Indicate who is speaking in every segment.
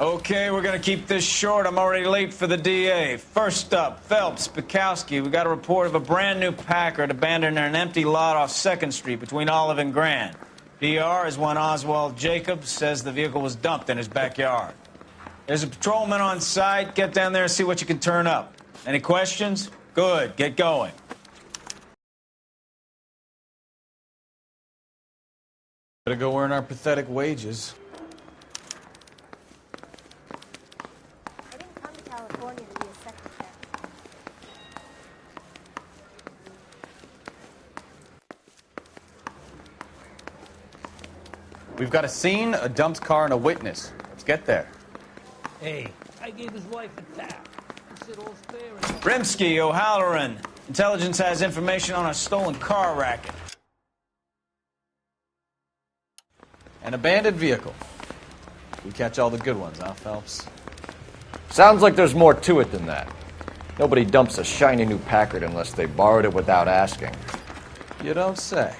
Speaker 1: Okay, we're gonna keep this short. I'm already late for the DA. First up, Phelps, Bukowski. We got a report of a brand new Packard abandoned in an empty lot off 2nd Street between Olive and Grand. PR is one Oswald Jacobs says the vehicle was dumped in his backyard. There's a patrolman on site. Get down there and see what you can turn up. Any questions? Good. Get going. Better go earn our pathetic wages.
Speaker 2: I didn't come to California to be a secretary.
Speaker 3: We've got a scene, a dumped car, and a witness. Let's get there.
Speaker 4: Hey, I gave his wife a tap. He said all's fair.
Speaker 1: Rimsky, O'Halloran. Intelligence has information on a stolen car racket.
Speaker 3: An abandoned vehicle. We catch all the good ones, huh, Phelps?
Speaker 5: Sounds like there's more to it than that. Nobody dumps a shiny new Packard unless they borrowed it without asking.
Speaker 3: You don't say.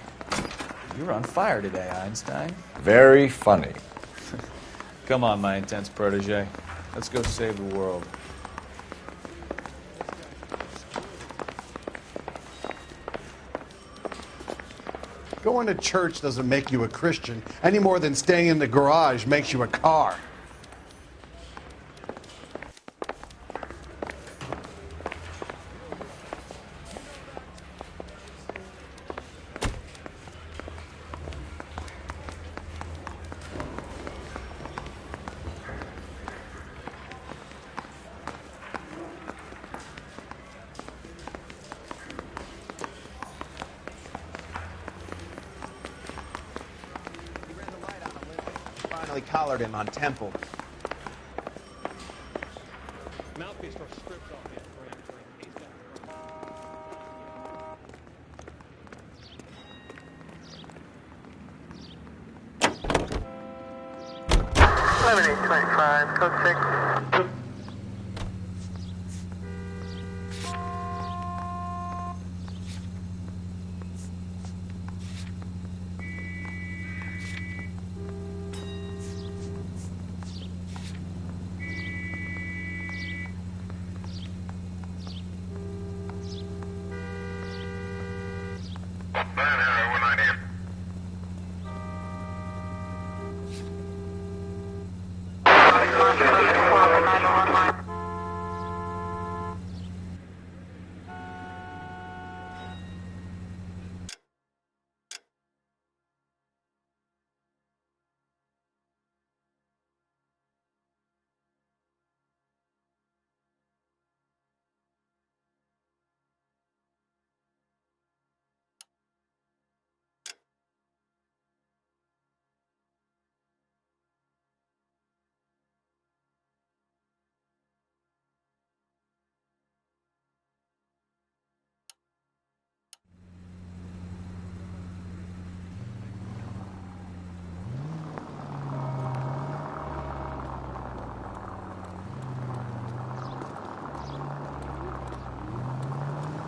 Speaker 3: You're on fire today, Einstein.
Speaker 5: Very funny.
Speaker 1: Come on, my intense protege. Let's go save the world.
Speaker 6: Going to church doesn't make you a Christian any more than staying in the garage makes you a car.
Speaker 7: Collared him on Temple.
Speaker 8: Mouthpiece for stripped off his brain. He's
Speaker 9: 11-825, code 6.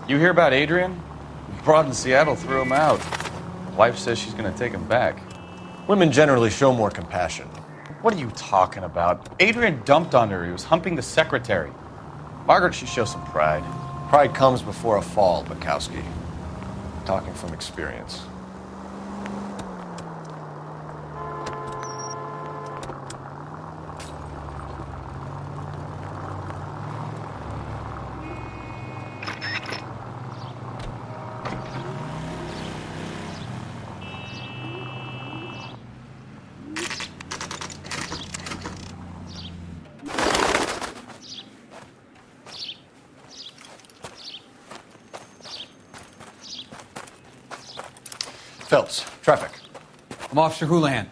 Speaker 3: You hear about Adrian? Broad in Seattle threw him out. Wife says she's going to take him back.
Speaker 5: Women generally show more compassion.
Speaker 3: What are you talking about? Adrian dumped on her. He was humping the secretary. Margaret should show some pride.
Speaker 5: Pride comes before a fall, Bukowski. Talking from experience. Phelps, traffic.
Speaker 10: I'm Officer Houlihan.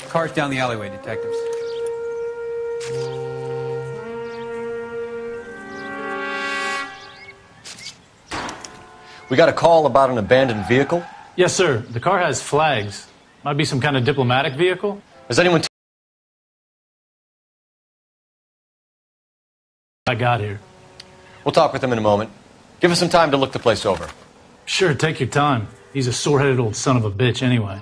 Speaker 10: Car's down the alleyway, detectives.
Speaker 5: We got a call about an abandoned vehicle?
Speaker 8: Yes, sir. The car has flags. Might be some kind of diplomatic vehicle.
Speaker 5: Has anyone...
Speaker 8: I got here.
Speaker 5: We'll talk with him in a moment. Give us some time to look the place over.
Speaker 8: Sure, take your time. He's a sore-headed old son of a bitch anyway.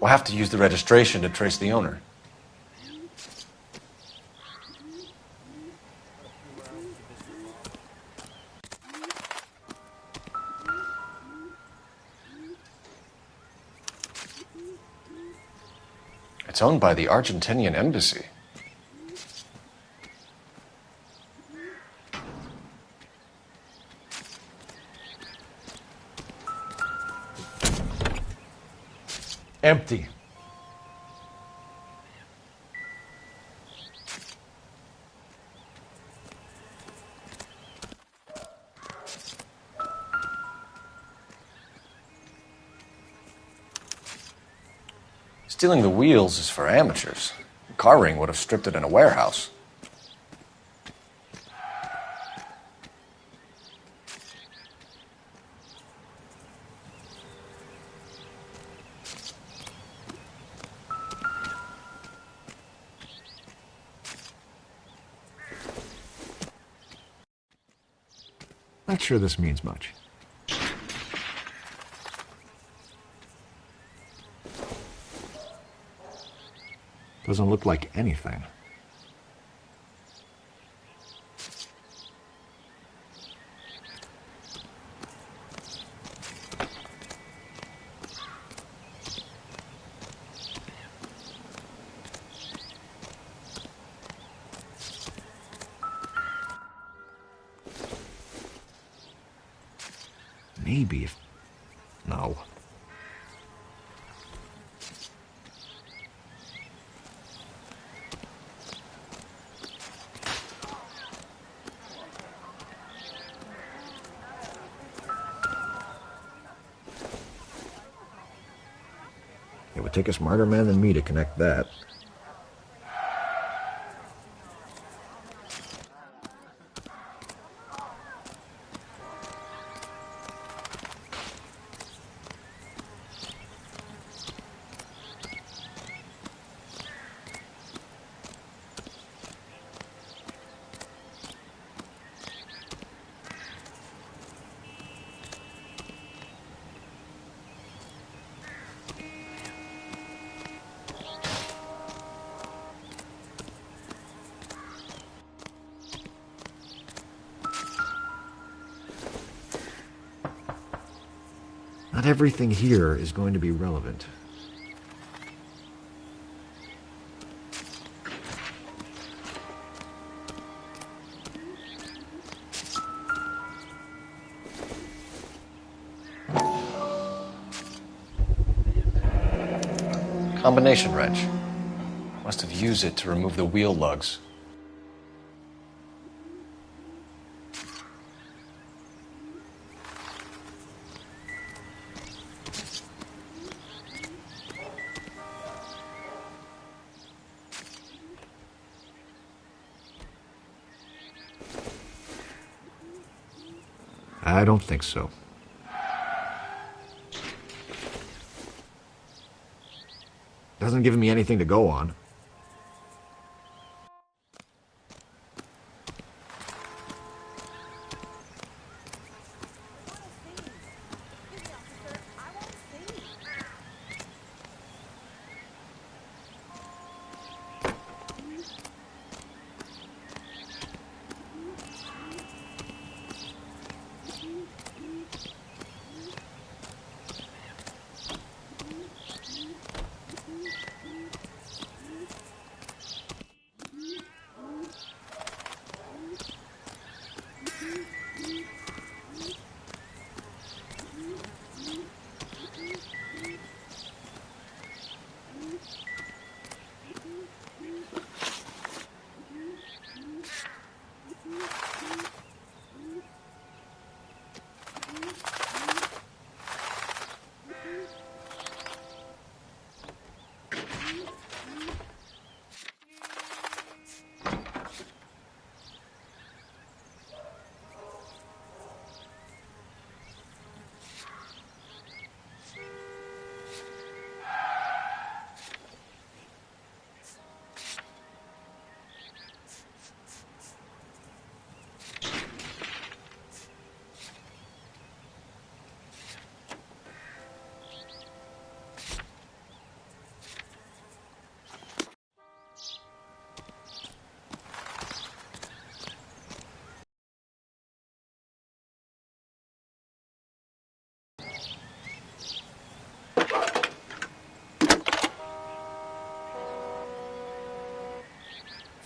Speaker 5: We'll have to use the registration to trace the owner. It's owned by the Argentinian embassy. Empty. Stealing the wheels is for amateurs. Car ring would have stripped it in a warehouse.
Speaker 11: Not sure this means much. Doesn't look like anything. Maybe if... No. It would take a smarter man than me to connect that. Not everything here is going to be relevant.
Speaker 5: Combination wrench. Must have used it to remove the wheel lugs.
Speaker 11: I don't think so. Doesn't give me anything to go on.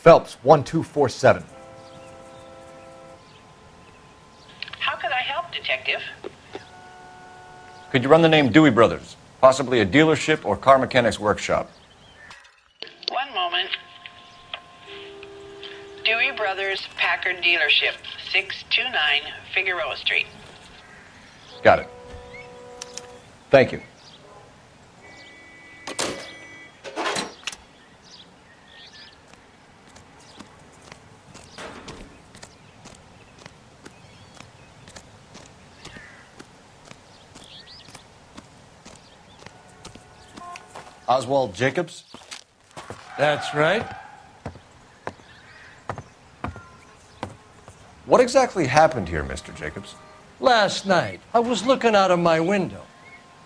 Speaker 5: Phelps, 1247.
Speaker 12: How could I help, Detective?
Speaker 5: Could you run the name Dewey Brothers? Possibly a dealership or car mechanics workshop.
Speaker 12: One moment. Dewey Brothers Packard Dealership, 629 Figueroa Street.
Speaker 5: Got it. Thank you. Oswald Jacobs?
Speaker 13: That's right.
Speaker 5: What exactly happened here, Mr. Jacobs?
Speaker 13: Last night, I was looking out of my window.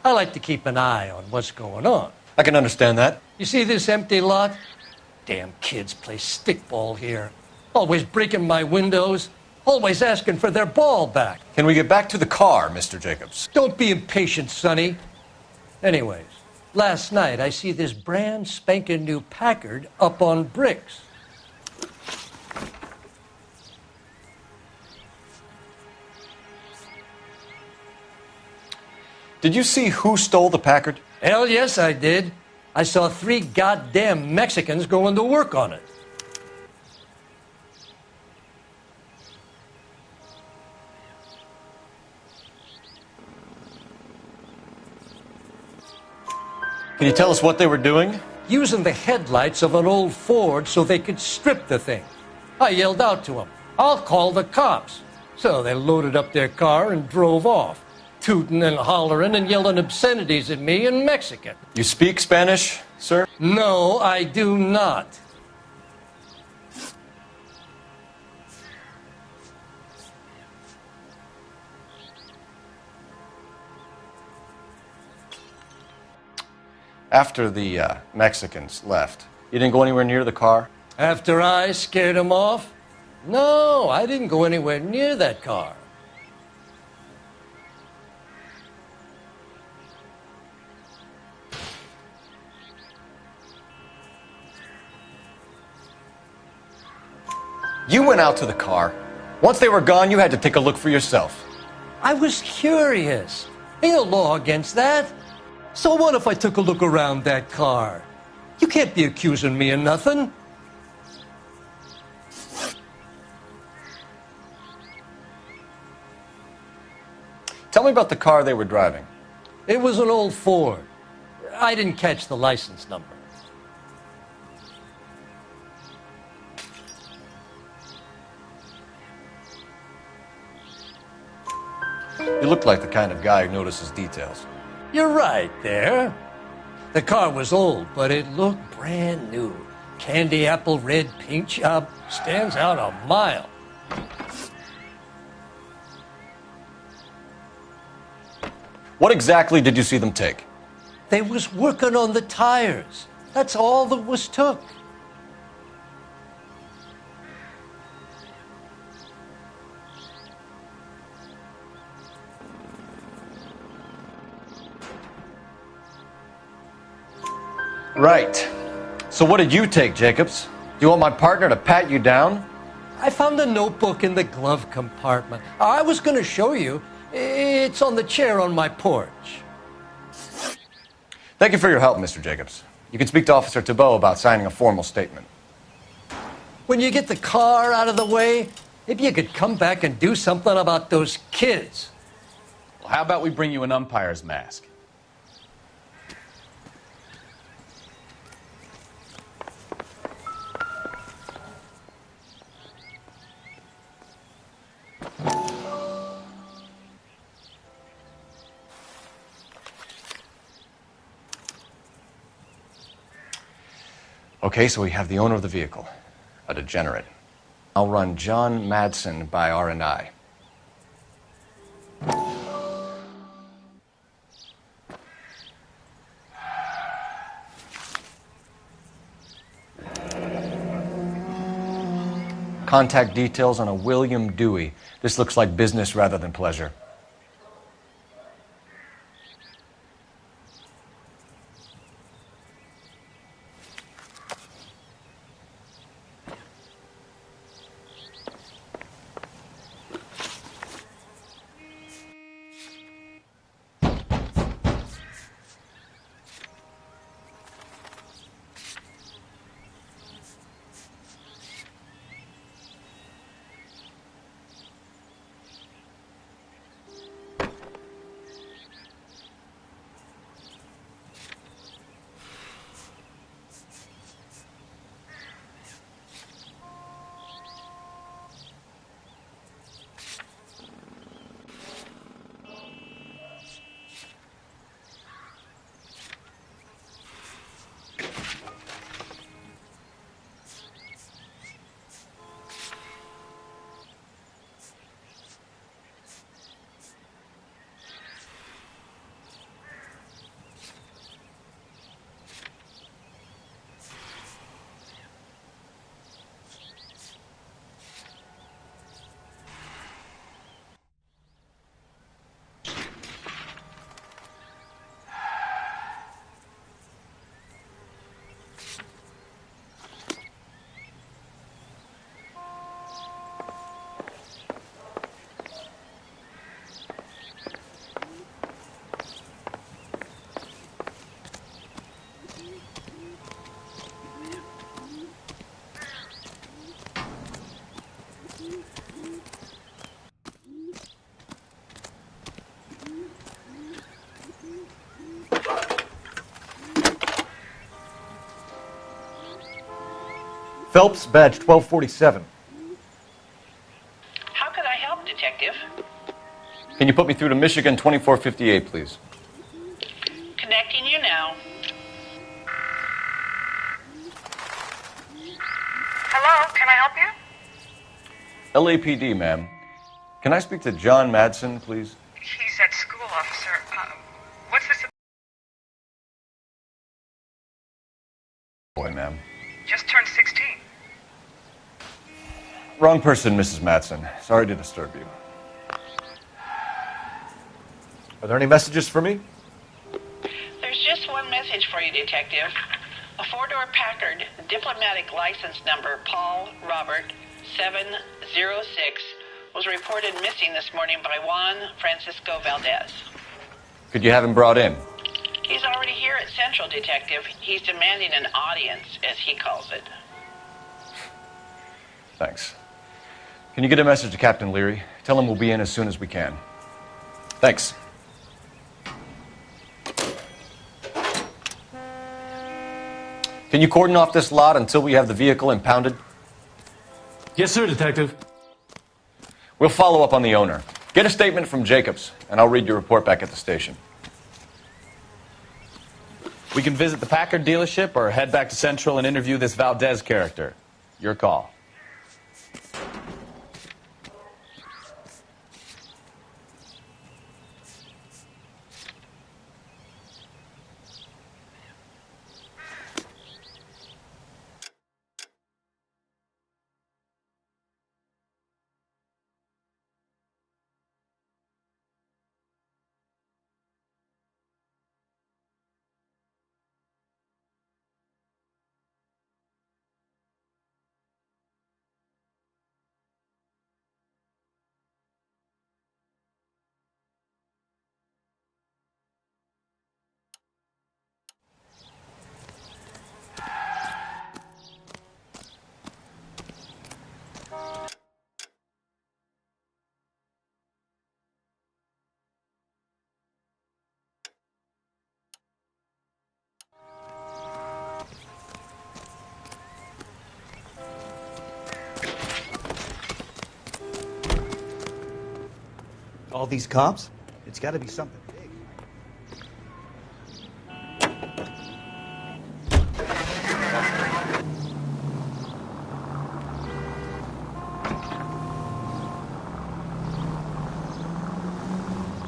Speaker 13: I like to keep an eye on what's going on.
Speaker 5: I can understand that.
Speaker 13: You see this empty lot? Damn kids play stickball here. Always breaking my windows. Always asking for their ball back.
Speaker 5: Can we get back to the car, Mr. Jacobs?
Speaker 13: Don't be impatient, Sonny. Anyways, last night I see this brand spanking new Packard up on bricks.
Speaker 5: Did you see who stole the Packard?
Speaker 13: Hell yes, I did. I saw 3 goddamn Mexicans going to work on it.
Speaker 5: Can you tell us what they were doing?
Speaker 13: Using the headlights of an old Ford so they could strip the thing. I yelled out to them, "I'll call the cops." So they loaded up their car and drove off, tooting and hollering and yelling obscenities at me in Mexican.
Speaker 5: You speak Spanish, sir?
Speaker 13: No, I do not.
Speaker 5: After the Mexicans left, you didn't go anywhere near the car?
Speaker 13: After I scared them off? No, I didn't go anywhere near that car.
Speaker 5: You went out to the car. Once they were gone, you had to take a look for yourself.
Speaker 13: I was curious. Ain't no law against that. So what if I took a look around that car? You can't be accusing me of nothing.
Speaker 5: Tell me about the car they were driving.
Speaker 13: It was an old Ford. I didn't catch the license number.
Speaker 5: You look like the kind of guy who notices details.
Speaker 13: You're right there. The car was old, but it looked brand new. Candy apple red paint job stands out a mile.
Speaker 5: What exactly did you see them take?
Speaker 13: They was working on the tires. That's all that was took.
Speaker 5: Right. So what did you take, Jacobs? Do you want my partner to pat you down?
Speaker 13: I found a notebook in the glove compartment. I was going to show you. It's on the chair on my porch.
Speaker 5: Thank you for your help, Mr. Jacobs. You can speak to Officer Thibault about signing a formal statement.
Speaker 13: When you get the car out of the way, maybe you could come back and do something about those kids.
Speaker 3: Well, how about we bring you an umpire's mask?
Speaker 5: Okay, so we have the owner of the vehicle, a degenerate. I'll run John Madsen by R&I. Contact details on a William Dewey. This looks like business rather than pleasure. Phelps, badge 1247.
Speaker 12: How could I help, Detective?
Speaker 5: Can you put me through to Michigan 2458, please?
Speaker 12: Connecting you now.
Speaker 9: Hello, can I help you?
Speaker 5: LAPD, ma'am. Can I speak to John Madsen, please?
Speaker 9: He's at school, officer. What's this?
Speaker 5: Boy, ma'am.
Speaker 9: Just turned 16.
Speaker 5: Wrong person, Mrs. Madsen. Sorry to disturb you. Are there any messages for me?
Speaker 12: There's just one message for you, Detective. A four-door Packard, diplomatic license number Paul Robert 706, was reported missing this morning by Juan Francisco Valdez.
Speaker 5: Could you have him brought in?
Speaker 12: He's already here at Central, Detective. He's demanding an audience, as he calls it.
Speaker 5: Thanks. Can you get a message to Captain Leary? Tell him we'll be in as soon as we can. Thanks. Can you cordon off this lot until we have the vehicle impounded?
Speaker 8: Yes, sir, Detective.
Speaker 5: We'll follow up on the owner. Get a statement from Jacobs, and I'll read your report back at the station.
Speaker 3: We can visit the Packard dealership or head back to Central and interview this Valdez character. Your call.
Speaker 7: All these cops? It's got to be something big.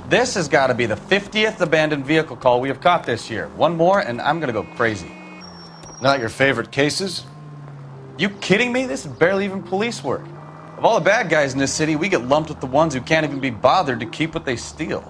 Speaker 3: This has got to be the 50th abandoned vehicle call we have caught this year. One more, and I'm going to go crazy.
Speaker 5: Not your favorite cases?
Speaker 3: You kidding me? This is barely even police work. Of all the bad guys in this city, we get lumped with the ones who can't even be bothered to keep what they steal.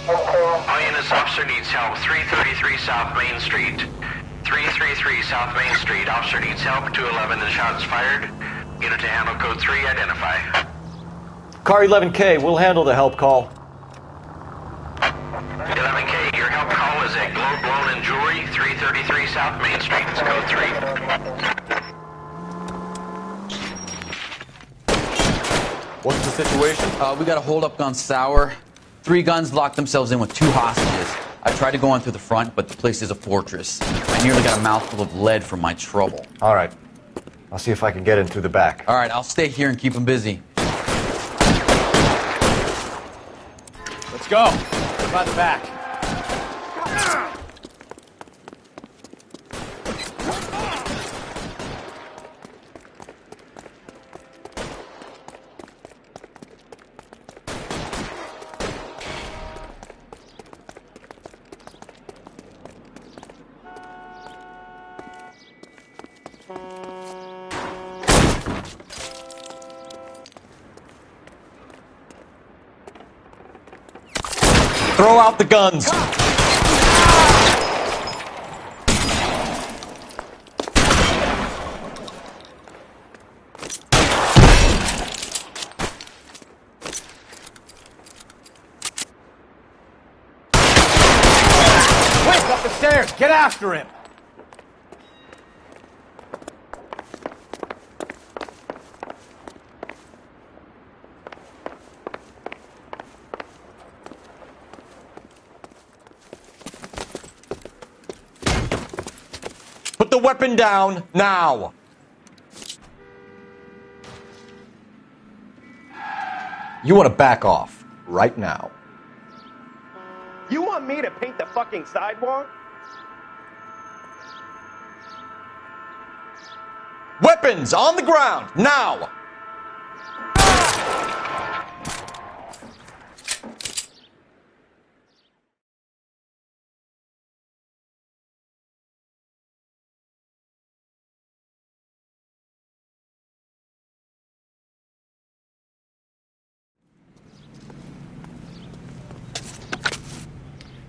Speaker 14: All units, officer needs help. 333 South Main Street. 333 South Main Street. Officer needs help. 211 and shots fired. Unit to handle code 3. Identify.
Speaker 5: Car 11K, we'll handle the help call.
Speaker 14: 11K, your help call is a globe loan and jewelry. 333 South Main Street. It's code 3.
Speaker 3: What's the situation?
Speaker 15: We got a hold-up gone sour. 3 guns locked themselves in with 2 hostages. I tried to go in through the front, but the place is a fortress. I nearly got a mouthful of lead from my trouble.
Speaker 5: All right. I'll see if I can get in through the back.
Speaker 15: All right, I'll stay here and keep them busy.
Speaker 3: Let's go. By the back.
Speaker 5: Throw out the guns.
Speaker 10: Quick, up the stairs! Get after him!
Speaker 5: Put the weapon down now. You want to back off right now.
Speaker 16: You want me to paint the fucking sidewalk?
Speaker 5: Weapons on the ground now.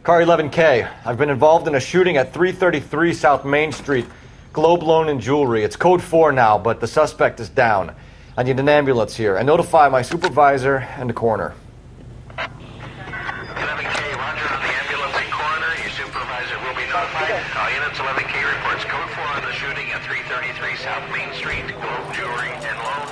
Speaker 5: Car 11K, I've been involved in a shooting at 333 South Main Street. Globe Loan and Jewelry. It's code 4 now, but the suspect is down. I need an ambulance here. And notify my supervisor and the coroner.
Speaker 14: 11K, roger on the ambulance and coroner. Your supervisor will be notified. All units, 11K reports code 4 on the shooting at 333 South Main Street. Globe Jewelry and Loan.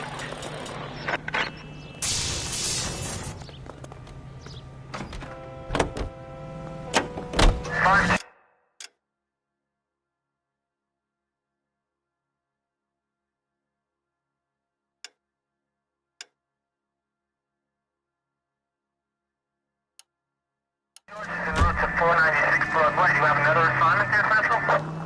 Speaker 14: En route to 496 Broadway. Do you have another assignment there, Central?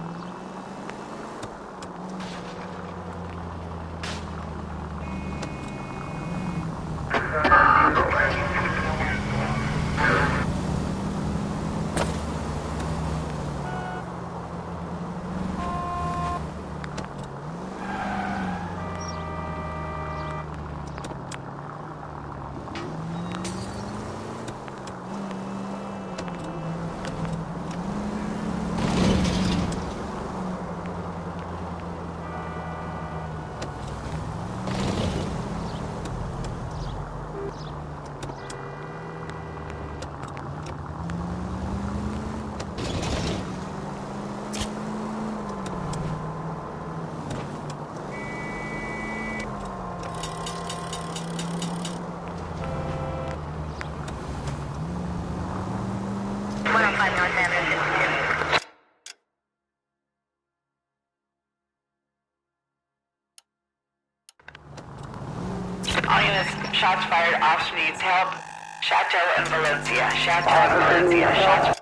Speaker 12: All units, shots fired. Officer needs help. Chateau and Valencia. Chateau and Valencia. Shots.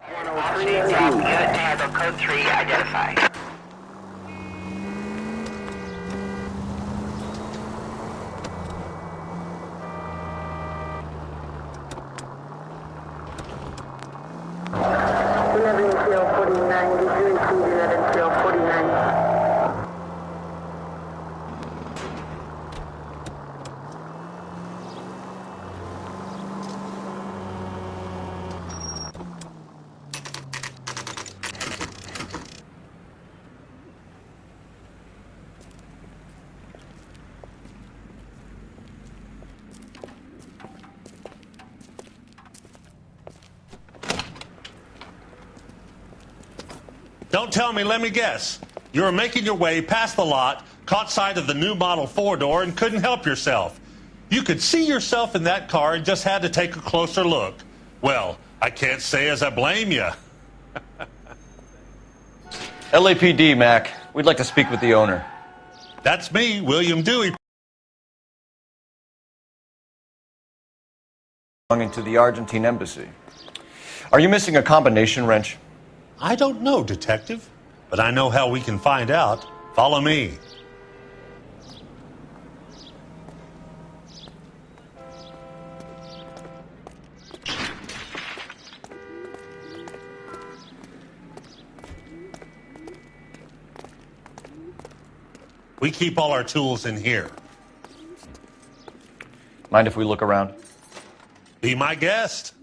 Speaker 12: Officer needs help. Unit to handle code 3. Identify.
Speaker 17: Don't tell me, let me guess. You were making your way past the lot, caught sight of the new model 4-door, and couldn't help yourself. You could see yourself in that car and just had to take a closer look. Well, I can't say as I blame you.
Speaker 3: LAPD, Mac. We'd like to speak with the owner.
Speaker 17: That's me, William Dewey.
Speaker 3: Belonging to the Argentine embassy. Are you missing a combination wrench?
Speaker 17: I don't know, Detective, but I know how we can find out. Follow me. We keep all our tools in here.
Speaker 5: Mind if we look around?
Speaker 17: Be my guest.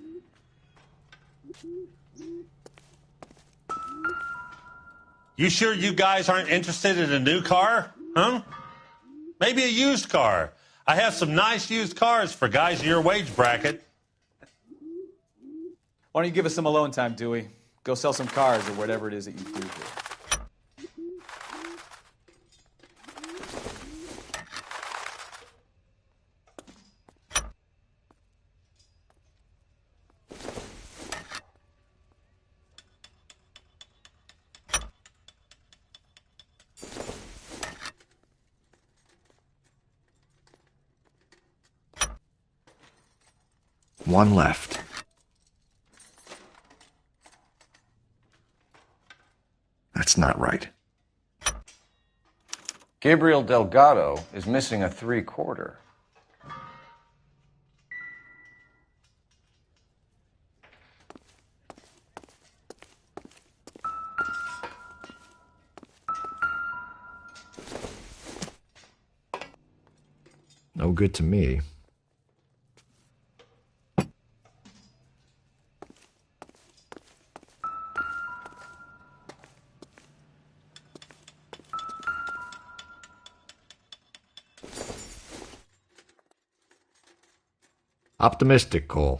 Speaker 17: You sure you guys aren't interested in a new car? Huh? Maybe a used car. I have some nice used cars for guys in your wage bracket.
Speaker 3: Why don't you give us some alone time, Dewey? Go sell some cars or whatever it is that you do here.
Speaker 11: One left. That's not right.
Speaker 5: Gabriel Delgado is missing a 3/4.
Speaker 11: No good to me. Optimistic, Cole.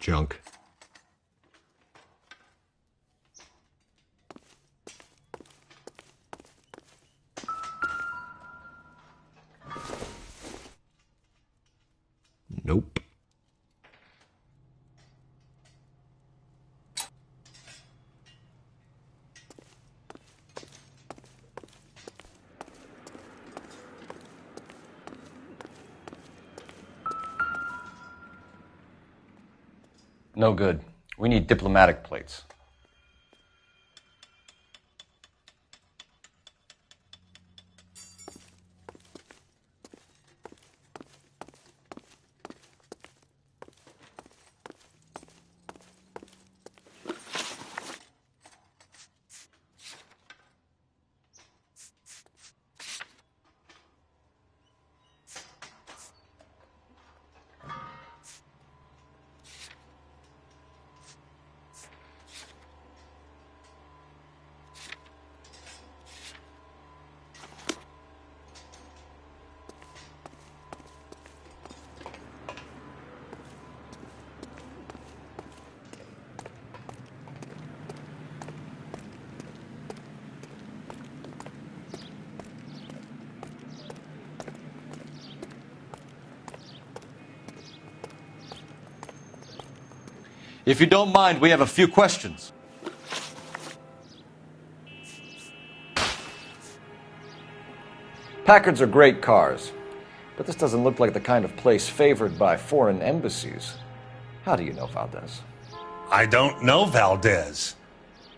Speaker 11: Junk. Nope.
Speaker 5: No good. We need diplomatic plates. If you don't mind, we have a few questions. Packards are great cars, but this doesn't look like the kind of place favored by foreign embassies. How do you know Valdez?
Speaker 17: I don't know Valdez.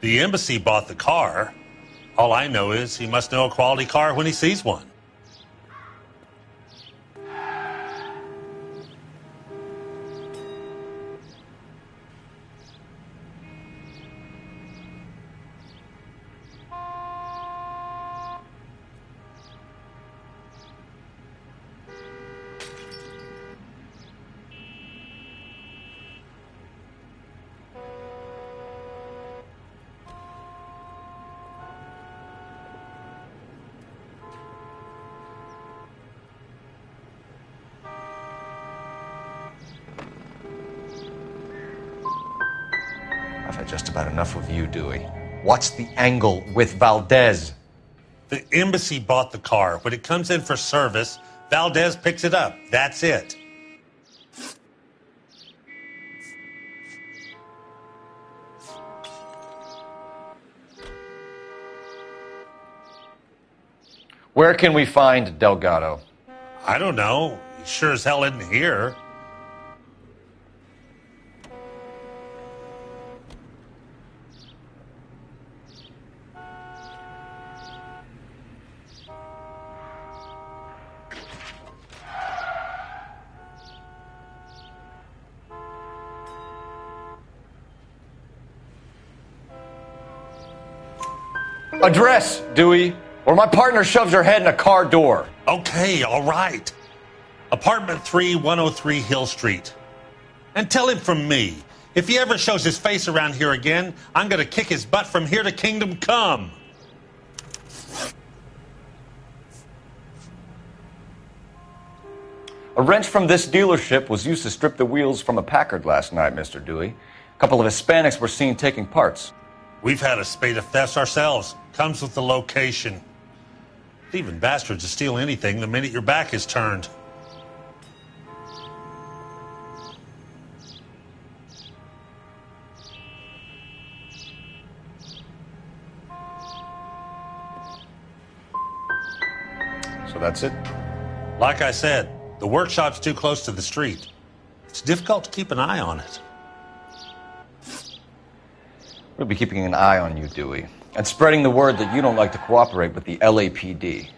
Speaker 17: The embassy bought the car. All I know is he must know a quality car when he sees one.
Speaker 5: I've had just about enough of you, Dewey. What's the angle with Valdez?
Speaker 17: The embassy bought the car. When it comes in for service, Valdez picks it up. That's it.
Speaker 5: Where can we find Delgado?
Speaker 17: I don't know. He sure as hell isn't here.
Speaker 5: Address, Dewey, or my partner shoves her head in a car door.
Speaker 17: Okay, all right. Apartment 3, 103 Hill Street. And tell him from me, if he ever shows his face around here again, I'm going to kick his butt from here to Kingdom Come.
Speaker 5: A wrench from this dealership was used to strip the wheels from a Packard last night, Mr. Dewey. A couple of Hispanics were seen taking parts.
Speaker 17: We've had a spate of thefts ourselves. Comes with the location. Thieving bastards to steal anything the minute your back is turned.
Speaker 5: So that's it?
Speaker 17: Like I said, the workshop's too close to the street. It's difficult to keep an eye on it.
Speaker 5: We'll be keeping an eye on you, Dewey, and spreading the word that you don't like to cooperate with the LAPD.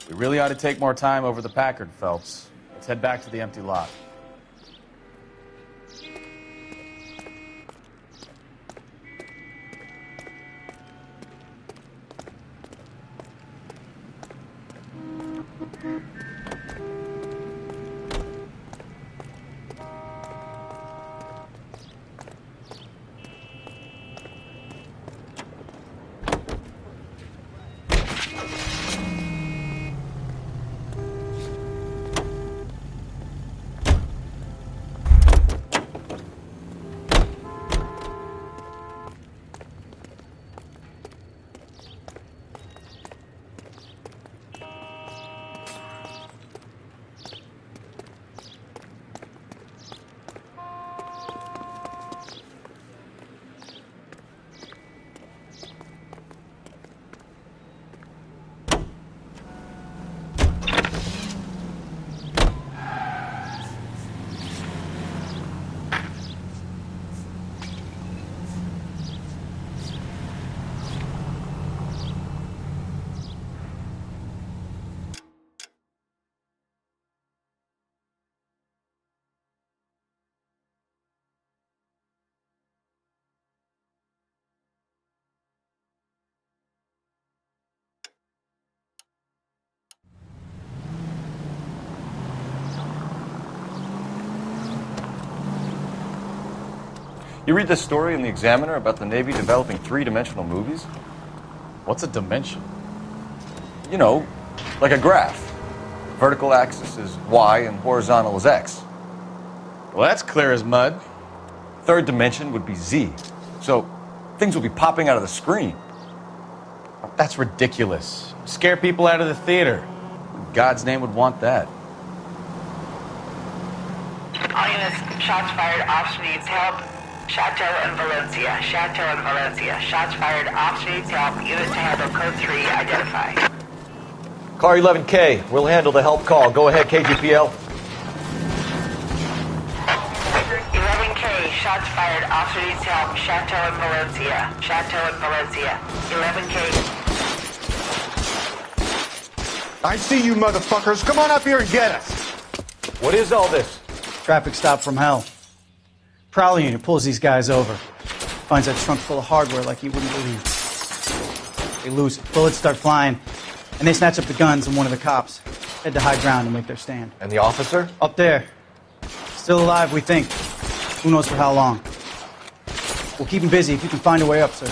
Speaker 3: We really ought to take more time over the Packard, Phelps. Let's head back to the empty lot.
Speaker 5: You read this story in the Examiner about the Navy developing three-dimensional movies?
Speaker 3: What's a dimension?
Speaker 5: You know, like a graph. Vertical axis is Y and horizontal is X.
Speaker 3: Well, that's clear as mud.
Speaker 5: Third dimension would be Z. So things will be popping out of the screen.
Speaker 3: That's ridiculous. Scare people out of the theater. Who in God's name would want that?
Speaker 12: All units, shots fired, officer needs help. Chateau and Valencia. Chateau and Valencia. Shots fired, officer needs help. Unit to handle code 3, identify.
Speaker 5: Car 11K, we'll handle the help call. Go ahead, KGPL.
Speaker 12: 11K, shots fired, officer needs help. Chateau and Valencia. Chateau and Valencia. 11K.
Speaker 6: I see you motherfuckers. Come on up here and get us.
Speaker 5: What is all this?
Speaker 10: Traffic stop from hell. Prowler unit pulls these guys over. Finds that trunk full of hardware like you wouldn't believe. They lose it. Bullets start flying. And they snatch up the guns and one of the cops. Head to high ground and make their stand.
Speaker 5: And the officer?
Speaker 10: Up there. Still alive, we think. Who knows for how long. We'll keep him busy if you can find a way up, sir.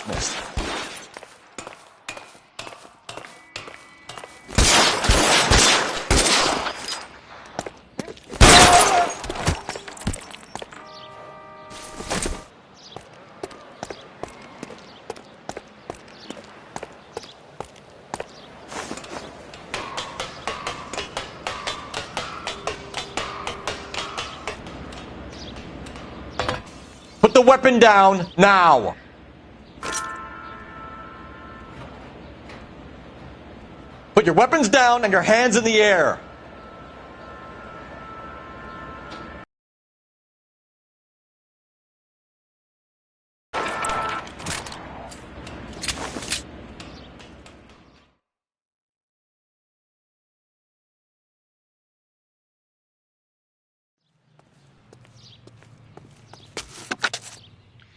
Speaker 3: dismissed.
Speaker 5: Put the weapon down now. Put your weapons down and your hands in the air.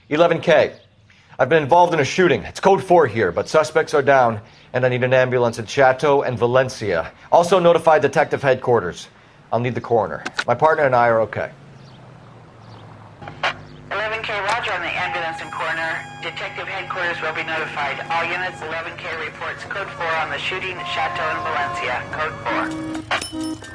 Speaker 5: "11K. I've been involved in a shooting. It's code 4 here, but suspects are down, and I need an ambulance in Chateau and Valencia. Also notify detective headquarters. I'll need the coroner. My partner and I are okay."
Speaker 12: 11K, roger on the ambulance and coroner. Detective headquarters will be notified. All units, 11K reports code 4 on the shooting at Chateau and Valencia. Code 4.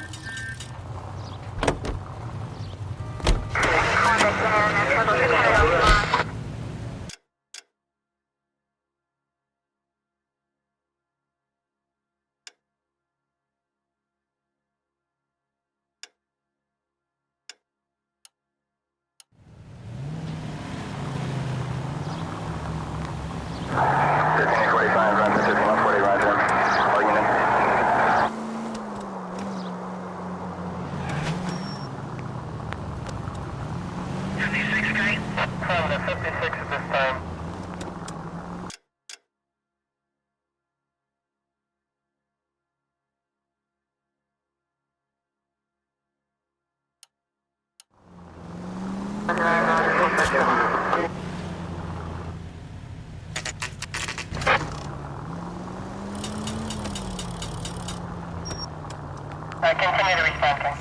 Speaker 12: Continue to respond, guys.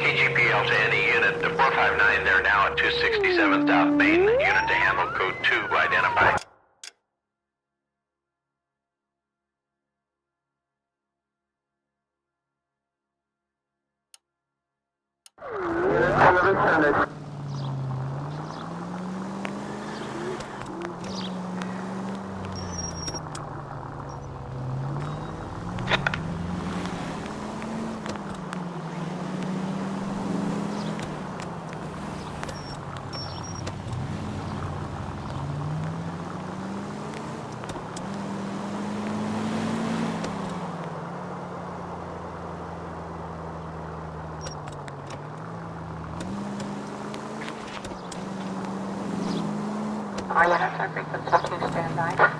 Speaker 14: KGPL to any unit, the 459 there now at 267 South Main. Unit to handle code 2, identify.
Speaker 9: All units are frequency 2 standby.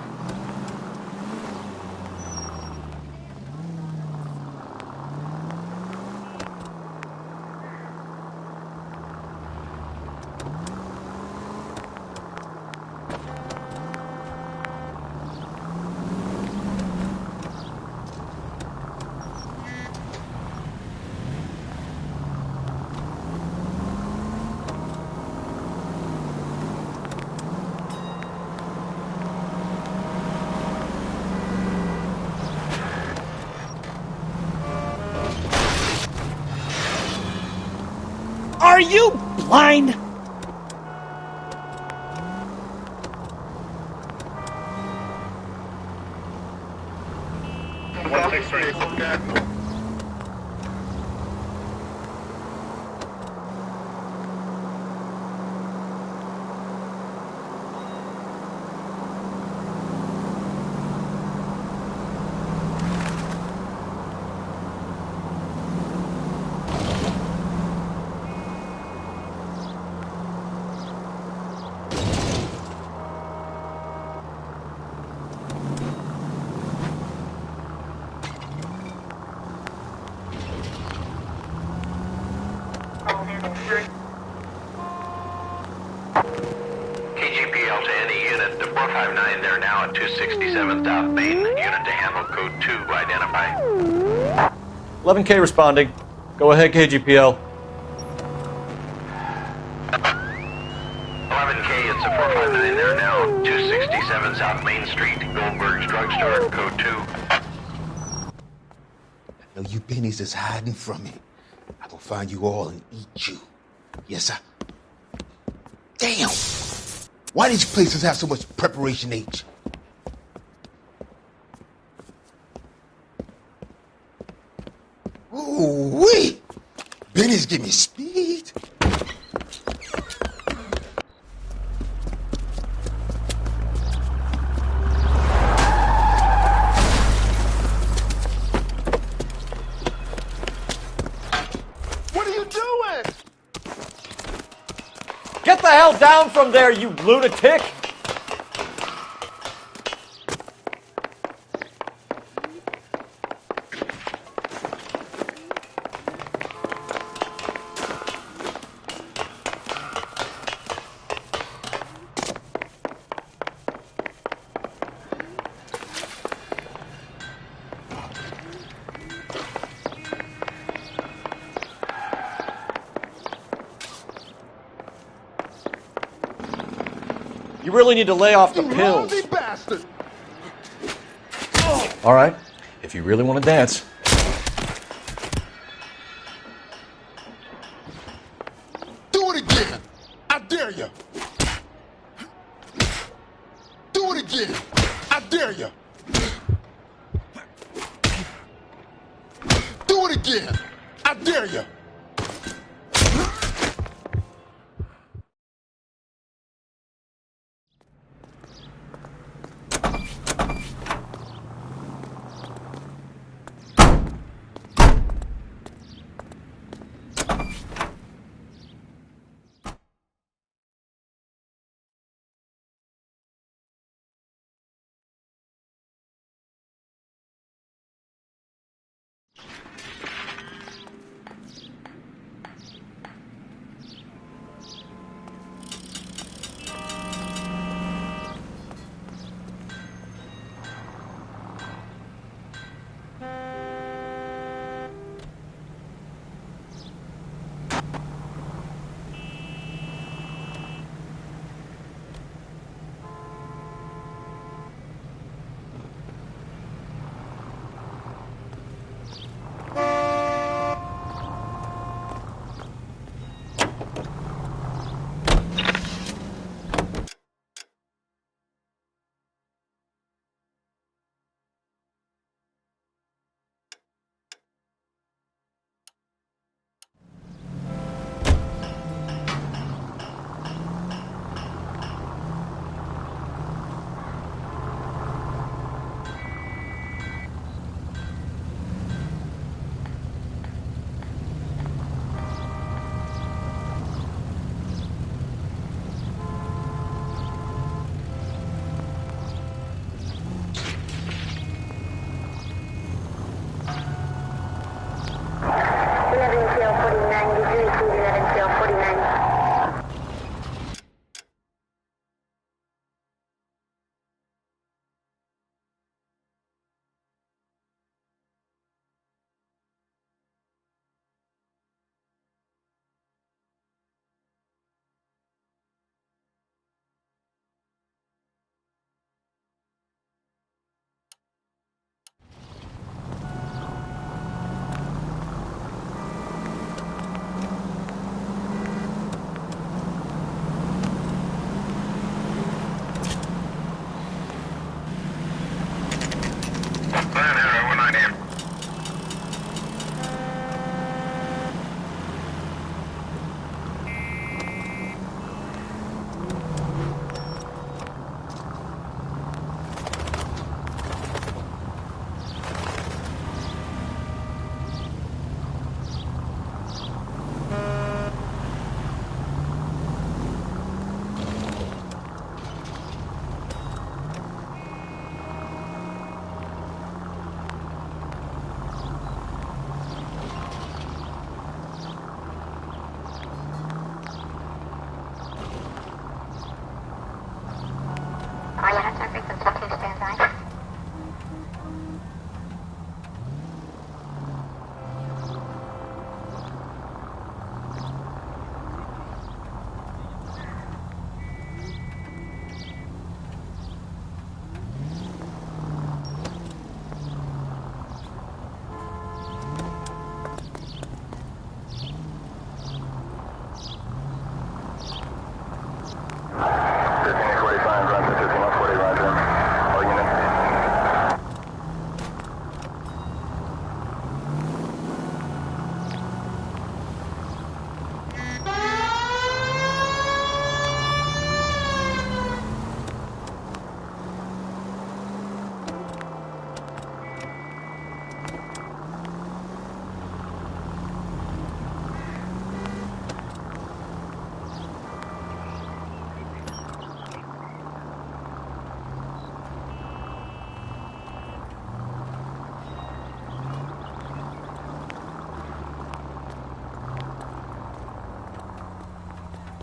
Speaker 10: Are you blind?
Speaker 14: KGPL to any unit, the 459 there now at 267 South Main. Unit to handle code 2, identify.
Speaker 5: 11K responding. Go ahead, KGPL.
Speaker 14: 11K, it's the 459 there now, 267 South Main Street, Goldberg's Drugstore, code 2.
Speaker 18: I know you pennies is hiding from me. I gonna find you all and eat you. Yes, sir. Damn! Why these places have so much preparation H? Ooh-wee! Benny's give me speed.
Speaker 16: What are you doing?
Speaker 5: Get the hell down from there, you lunatic! You really need to lay off the pills.
Speaker 16: Lousy bastard!
Speaker 5: All right, if you really want to dance.
Speaker 18: Do it again! I dare you! Do it again! I dare you! Do it again! I dare you!
Speaker 2: NCL 49, did you receive that NCL 49?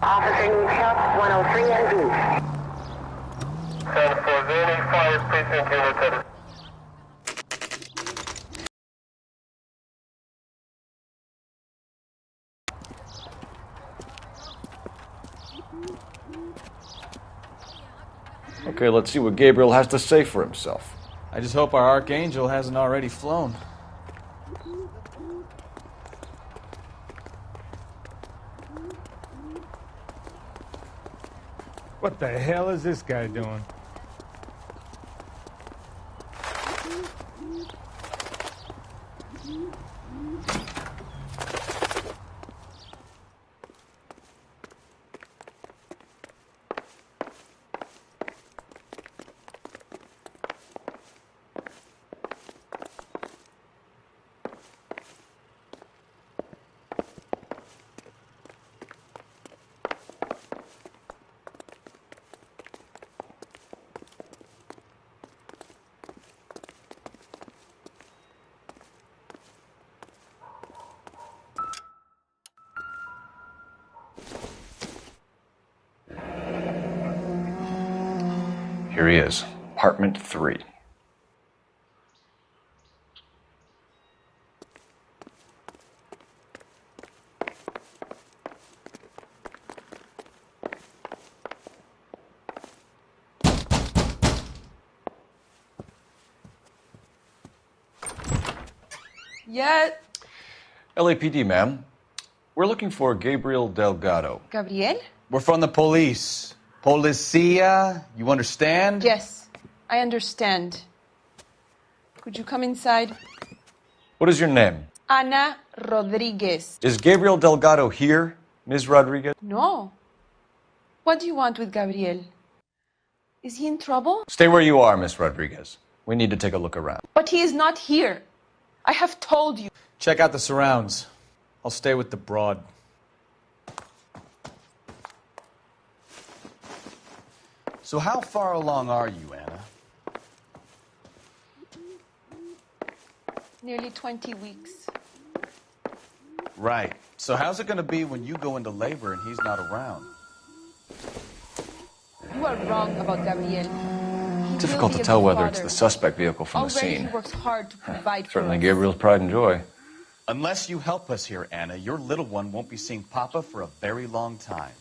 Speaker 2: Officer needs help, 103 and B.
Speaker 19: 10 for Vinny, fire precinct unit.
Speaker 5: Okay, let's see what Gabriel has to say for himself.
Speaker 3: I just hope our archangel hasn't already flown.
Speaker 20: What the hell is this guy doing?
Speaker 5: Here he is, apartment 3.
Speaker 21: Yeah.
Speaker 5: LAPD, ma'am. We're looking for Gabriel Delgado.
Speaker 21: Gabriel?
Speaker 3: We're from the police. Policia, you understand?
Speaker 21: Yes, I understand. Could you come inside?
Speaker 5: What is your name?
Speaker 21: Ana Rodriguez.
Speaker 5: Is Gabriel Delgado here, Ms. Rodriguez?
Speaker 21: No. What do you want with Gabriel? Is he in trouble?
Speaker 5: Stay where you are, Ms. Rodriguez. We need to take a look around.
Speaker 21: But he is not here. I have told you.
Speaker 3: Check out the surrounds. I'll stay with the broad. So how far along are you, Anna?
Speaker 21: Nearly 20 weeks.
Speaker 3: Right. So how's it going to be when you go into labor and he's not around?
Speaker 21: You are wrong about Gabriel. He
Speaker 3: Difficult
Speaker 21: will
Speaker 3: to
Speaker 21: be a
Speaker 3: tell
Speaker 21: good
Speaker 3: whether it's
Speaker 21: father.
Speaker 3: the suspect vehicle from the
Speaker 21: Already
Speaker 3: scene.
Speaker 21: he works hard to provide for
Speaker 3: Certainly
Speaker 21: us.
Speaker 3: Gabriel's pride and joy. Unless you help us here, Anna, your little one won't be seeing Papa for a very long time.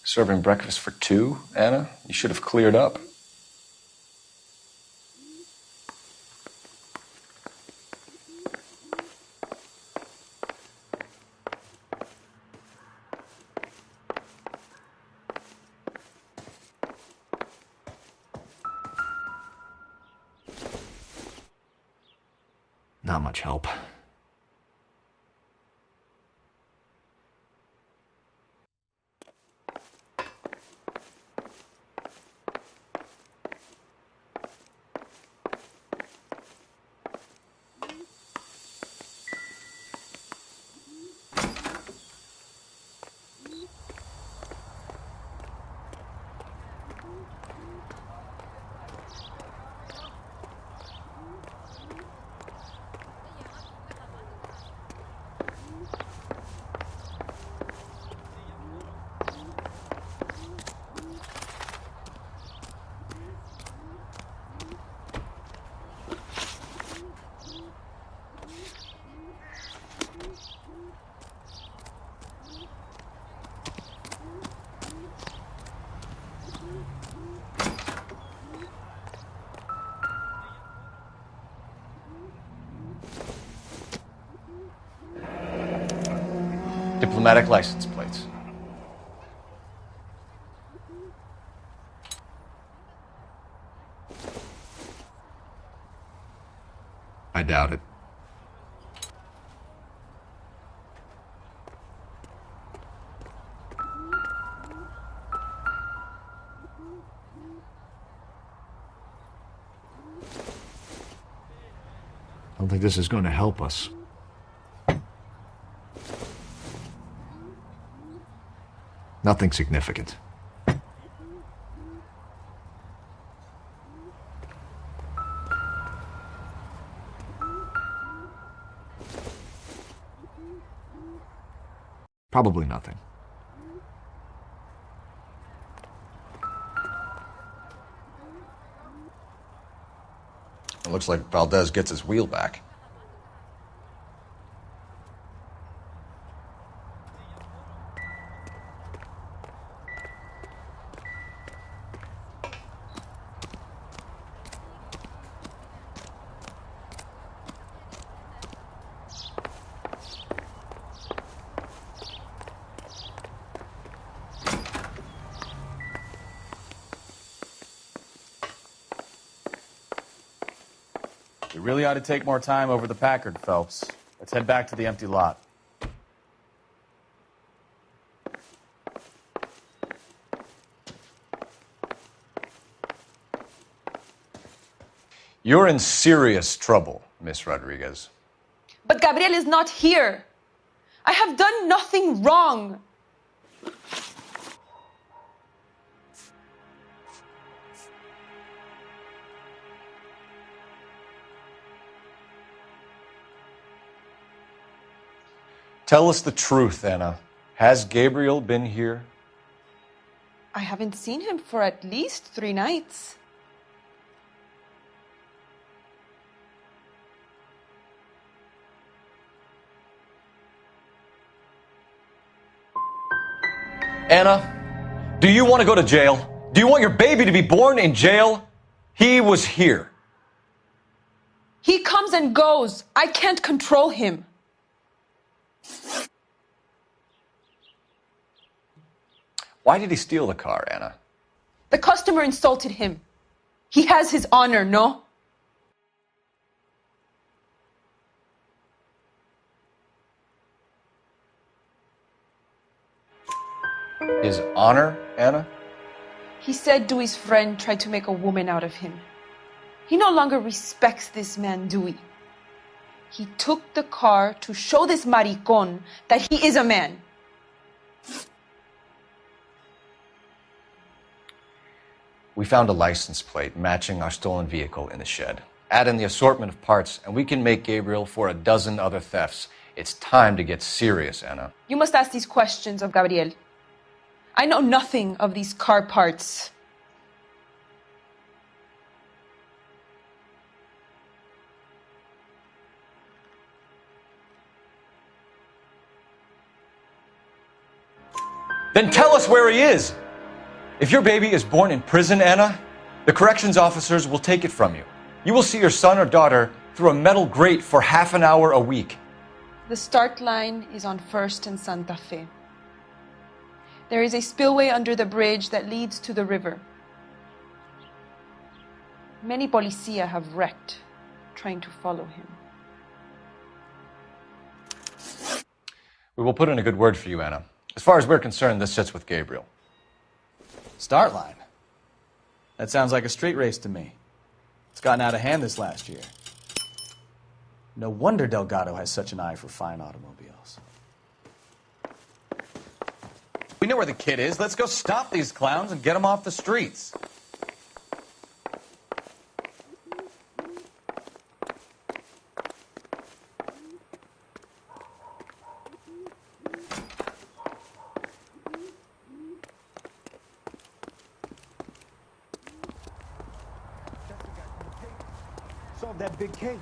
Speaker 3: Serving breakfast for two, Anna? You should have cleared up.
Speaker 11: Not much help.
Speaker 3: Diplomatic license plates.
Speaker 11: I doubt it. I don't think this is going to help us. Nothing significant. Probably nothing.
Speaker 3: It looks like Valdez gets his wheel back. We really ought to take more time over the Packard, Phelps. Let's head back to the empty lot. You're in serious trouble, Miss Rodriguez.
Speaker 21: But Gabriel is not here. I have done nothing wrong.
Speaker 3: Tell us the truth, Anna. Has Gabriel been here?
Speaker 21: I haven't seen him for at least 3 nights.
Speaker 3: Anna, do you want to go to jail? Do you want your baby to be born in jail? He was here.
Speaker 21: He comes and goes. I can't control him.
Speaker 3: Why did he steal the car, Anna?
Speaker 21: The customer insulted him. He has his honor, no?
Speaker 3: His honor, Anna?
Speaker 21: He said Dewey's friend tried to make a woman out of him. He no longer respects this man, Dewey. He took the car to show this maricón that he is a man.
Speaker 5: We found a license plate matching our stolen vehicle in the shed. Add in the assortment of parts, and we can make Gabriel for a dozen other thefts. It's time to get serious, Anna.
Speaker 21: You must ask these questions of Gabriel. I know nothing of these car parts.
Speaker 5: Then tell us where he is! If your baby is born in prison, Anna, the corrections officers will take it from you. You will see your son or daughter through a metal grate for half an hour a week.
Speaker 21: The start line is on 1st and Santa Fe. There is a spillway under the bridge that leads to the river. Many policia have wrecked trying to follow him.
Speaker 5: We will put in a good word for you, Anna. As far as we're concerned, this sits with Gabriel.
Speaker 3: Start line. That sounds like a street race to me. It's gotten out of hand this last year. No wonder Delgado has such an eye for fine automobiles.
Speaker 15: We know where the kid is. Let's go stop these clowns and get them off the streets.
Speaker 7: Solve that big case.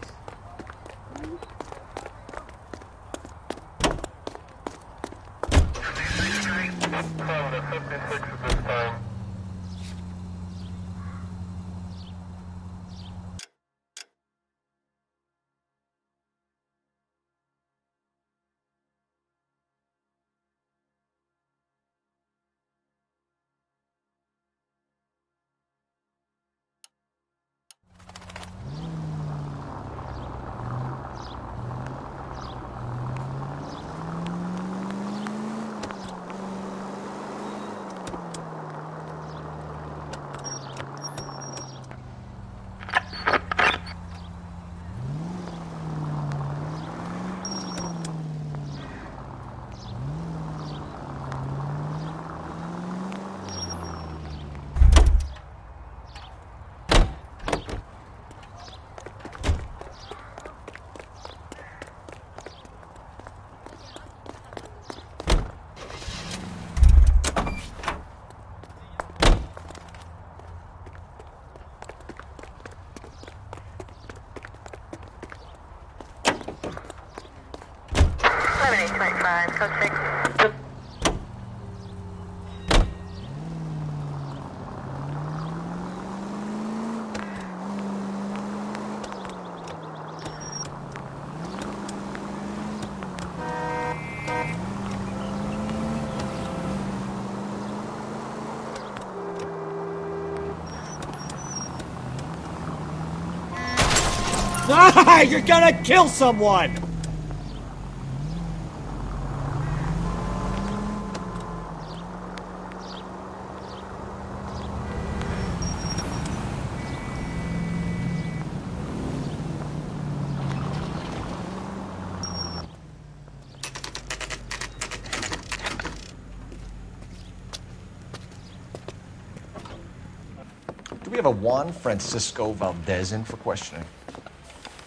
Speaker 4: Ah, you're gonna kill someone!
Speaker 5: Do we have a Juan Francisco Valdez in for questioning?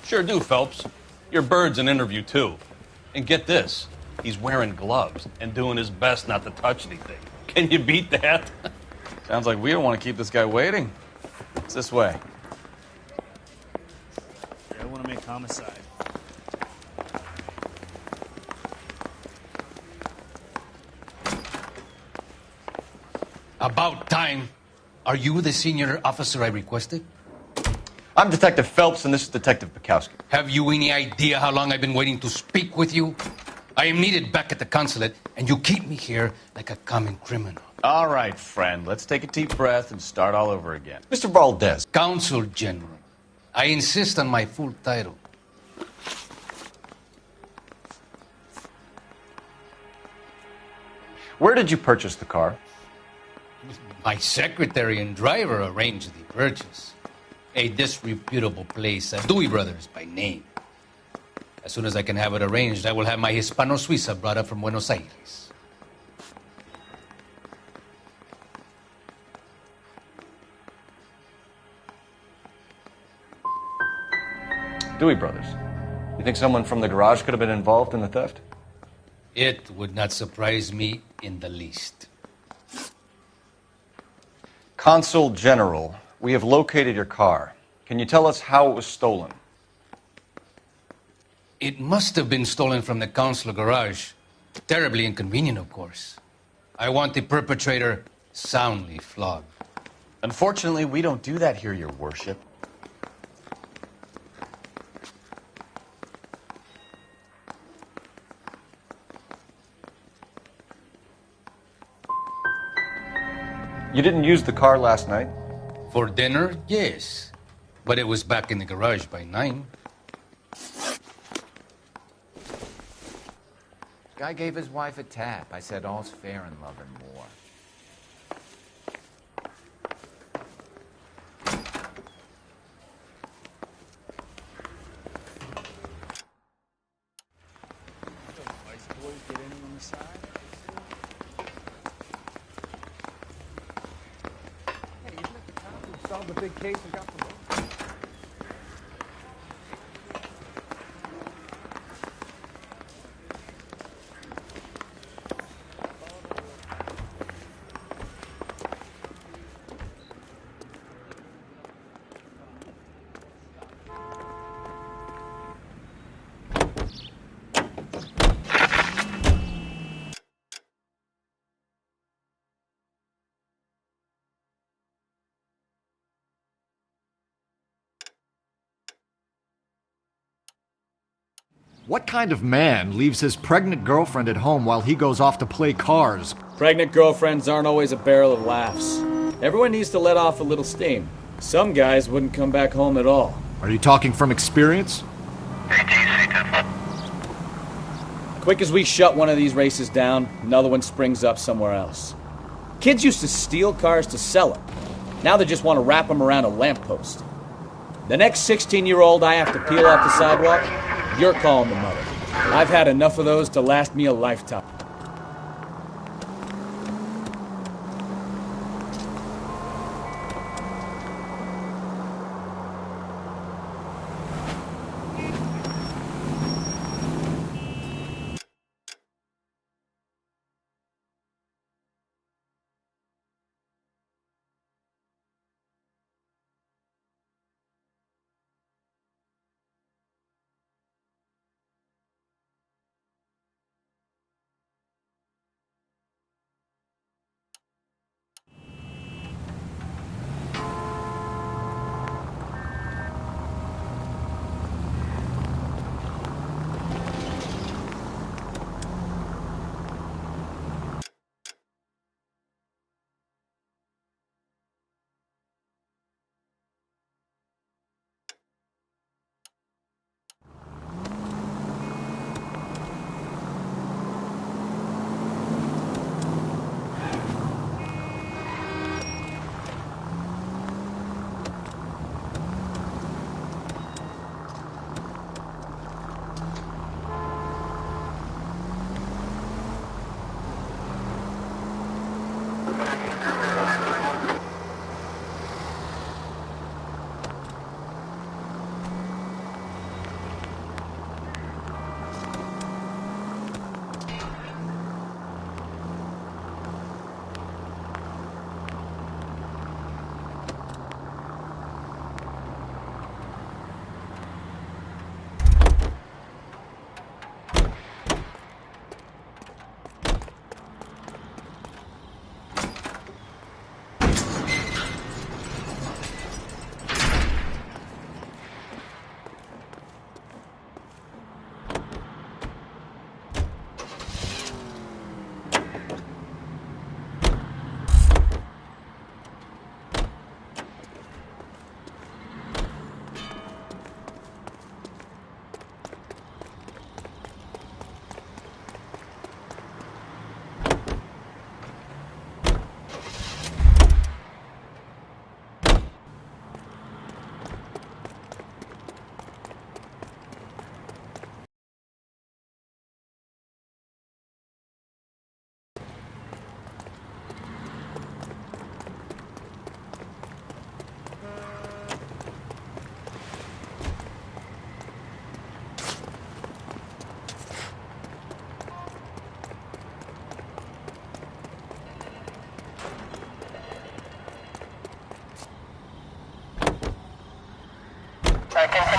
Speaker 22: Sure do, Phelps. Your bird's an interview, too. And get this, he's wearing gloves and doing his best not to touch anything. Can you beat that?
Speaker 3: Sounds like we don't want to keep this guy waiting. It's this way.
Speaker 4: I want to make homicide.
Speaker 23: About time. Are you the senior officer I requested?
Speaker 5: I'm Detective Phelps, and this is Detective Bukowski.
Speaker 23: Have you any idea how long I've been waiting to speak with you? I am needed back at the consulate, and you keep me here like a common criminal.
Speaker 3: All right, friend. Let's take a deep breath and start all over again.
Speaker 5: Mr. Valdez.
Speaker 23: Consul General. I insist on my full title.
Speaker 5: Where did you purchase the car?
Speaker 23: My secretary and driver arranged the purchase. A disreputable place, Dewey Brothers by name. As soon as I can have it arranged, I will have my Hispano Suiza brought up from Buenos Aires.
Speaker 5: Dewey Brothers. You think someone from the garage could have been involved in the theft?
Speaker 23: It would not surprise me in the least.
Speaker 5: Consul General, we have located your car. Can you tell us how it was stolen?
Speaker 23: It must have been stolen from the consular garage. Terribly inconvenient, of course. I want the perpetrator soundly flogged.
Speaker 3: Unfortunately, we don't do that here, Your Worship.
Speaker 5: You didn't use the car last night?
Speaker 23: For dinner, yes. But it was back in the garage by 9.
Speaker 1: Guy gave his wife a tap. I said all's fair in love and war.
Speaker 20: Solved the big case and got the vote.
Speaker 11: What kind of man leaves his pregnant girlfriend at home while he goes off to play cars?
Speaker 4: Pregnant girlfriends aren't always a barrel of laughs. Everyone needs to let off a little steam. Some guys wouldn't come back home at all.
Speaker 11: Are you talking from experience?
Speaker 4: Quick as we shut one of these races down, another one springs up somewhere else. Kids used to steal cars to sell them. Now they just want to wrap them around a lamppost. The next 16-year-old I have to peel off the sidewalk, you're calling the mother. I've had enough of those to last me a lifetime.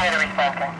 Speaker 19: me to respond, Ken.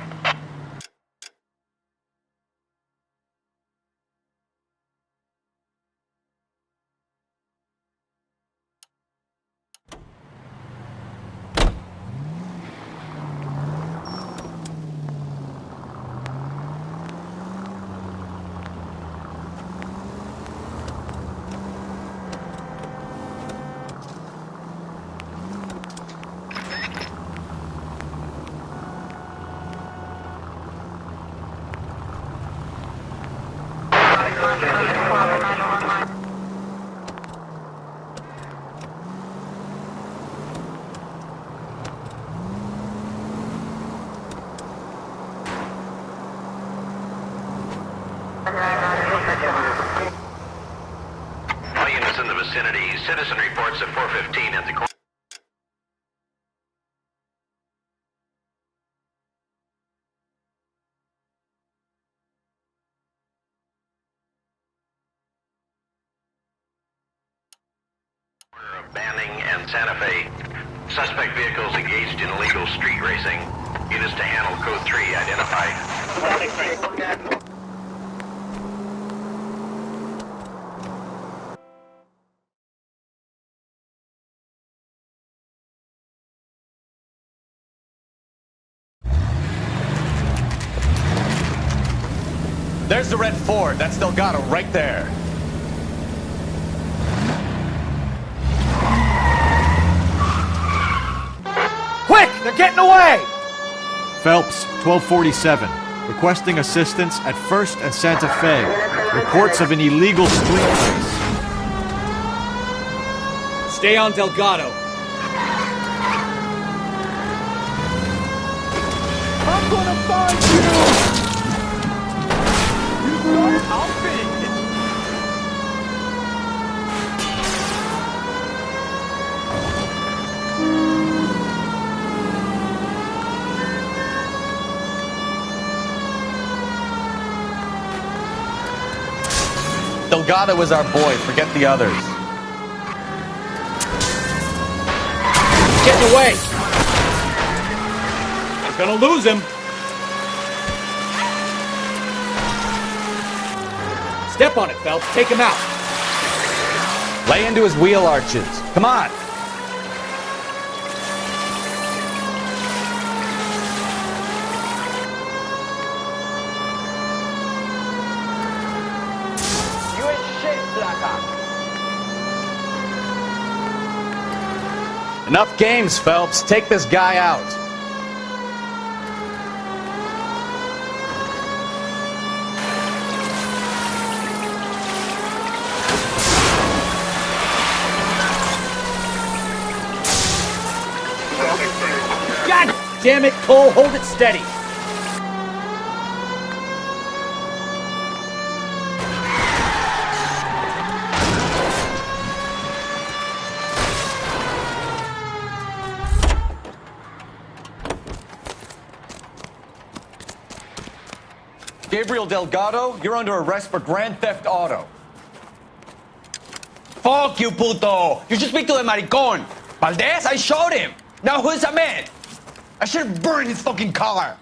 Speaker 14: All units in the vicinity. Citizen reports at 415 at the corner of Banning and Santa Fe. Suspect vehicles engaged in illegal street racing. Units to handle code 3 identified.
Speaker 3: There's the red Ford. That's Delgado right there.
Speaker 5: Quick! They're getting away!
Speaker 11: Phelps, 1247. Requesting assistance at 1st and Santa Fe. Reports of an illegal street race.
Speaker 4: Stay on Delgado.
Speaker 20: I'm gonna find you! You start helping!
Speaker 3: Delgado is our boy. Forget the others.
Speaker 4: Getting away! We're gonna lose him. Step on it, Phelps. Take him out.
Speaker 3: Lay into his wheel arches. Come on.
Speaker 16: You ain't shit, Flaca.
Speaker 3: Enough games, Phelps. Take this guy out.
Speaker 4: God damn it, Cole. Hold it steady.
Speaker 3: Gabriel Delgado, you're under arrest for grand theft auto.
Speaker 8: Fuck you, puto! You should speak to the maricon! Valdez, I showed him! Now who's a man? I should have burned his fucking car!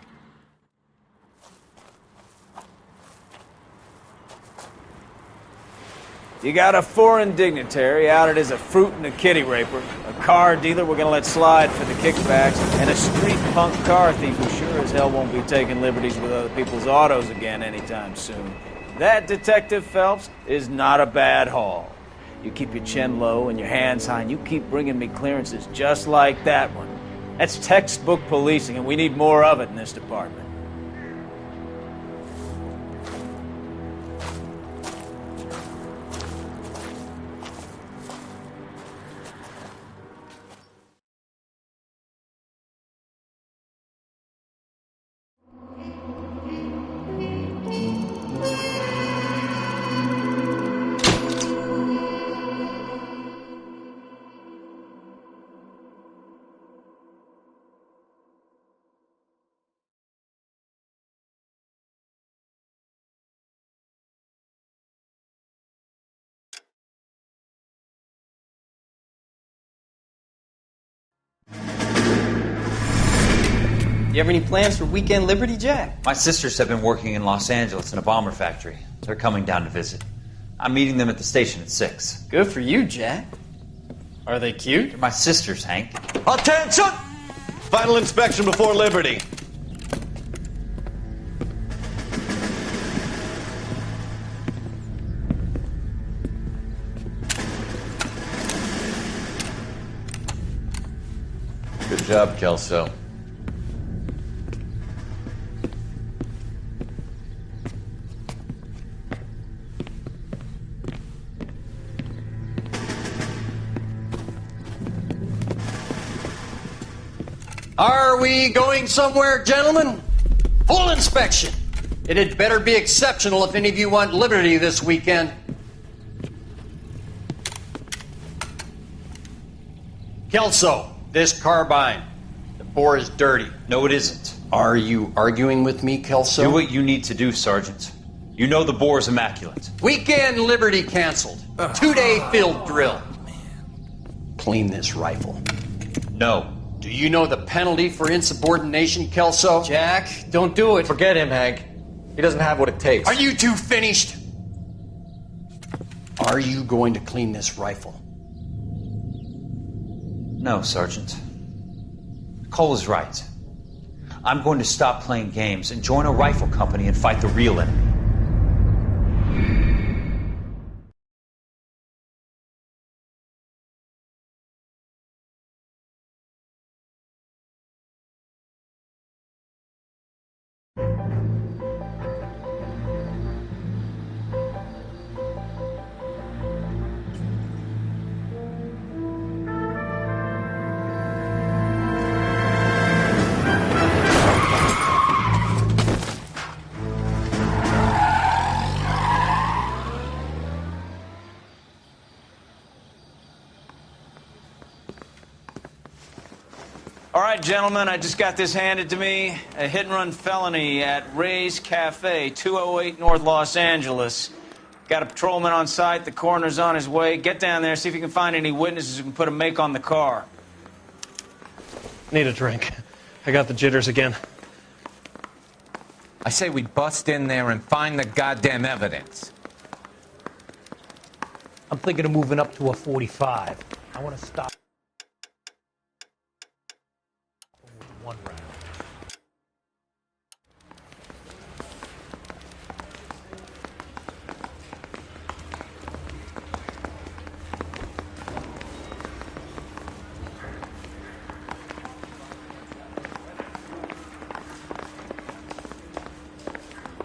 Speaker 13: You got a foreign dignitary outed as a fruit and a kitty raper, a car dealer we're gonna let slide for the kickbacks, and a street punk car thief who sure as hell won't be taking liberties with other people's autos again anytime soon. That, Detective Phelps, is not a bad haul. You keep your chin low and your hands high, and you keep bringing me clearances just like that one. That's textbook policing, and we need more of it in this department.
Speaker 6: You have any plans for Weekend Liberty, Jack?
Speaker 15: My sisters have been working in Los Angeles in a bomber factory. They're coming down to visit. I'm meeting them at the station at 6.
Speaker 6: Good for you, Jack. Are they cute?
Speaker 15: They're my sisters, Hank.
Speaker 5: Attention! Final inspection before Liberty.
Speaker 1: Good job, Kelso.
Speaker 12: Are we going somewhere, gentlemen? Full inspection. It had better be exceptional if any of you want liberty this weekend. Kelso, this carbine. The bore is dirty.
Speaker 15: No, it isn't.
Speaker 12: Are you arguing with me, Kelso?
Speaker 15: Do what you need to do, Sergeant. You know the bore is immaculate.
Speaker 12: Weekend liberty canceled. 2-day field drill. Clean this rifle.
Speaker 15: No.
Speaker 12: Do you know the penalty for insubordination, Kelso?
Speaker 6: Jack, don't do it.
Speaker 5: Forget him, Hank. He doesn't have what it takes.
Speaker 12: Are you two finished? Are you going to clean this rifle?
Speaker 15: No, Sergeant. Cole is right. I'm going to stop playing games and join a rifle company and fight the real enemy.
Speaker 13: All right, gentlemen, I just got this handed to me. A hit-and-run felony at Ray's Cafe, 208 North Los Angeles. Got a patrolman on site. The coroner's on his way. Get down there, see if you can find any witnesses who can put a make on the car.
Speaker 17: Need a drink. I got the jitters again.
Speaker 1: I say we bust in there and find the goddamn evidence.
Speaker 24: I'm thinking of moving up to a 45. I want to stop. One round.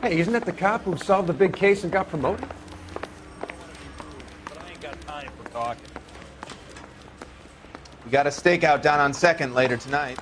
Speaker 16: Hey, isn't that the cop who solved the big case and got promoted?
Speaker 13: But I ain't got time for talking.
Speaker 25: We got a stakeout down on 2nd later tonight.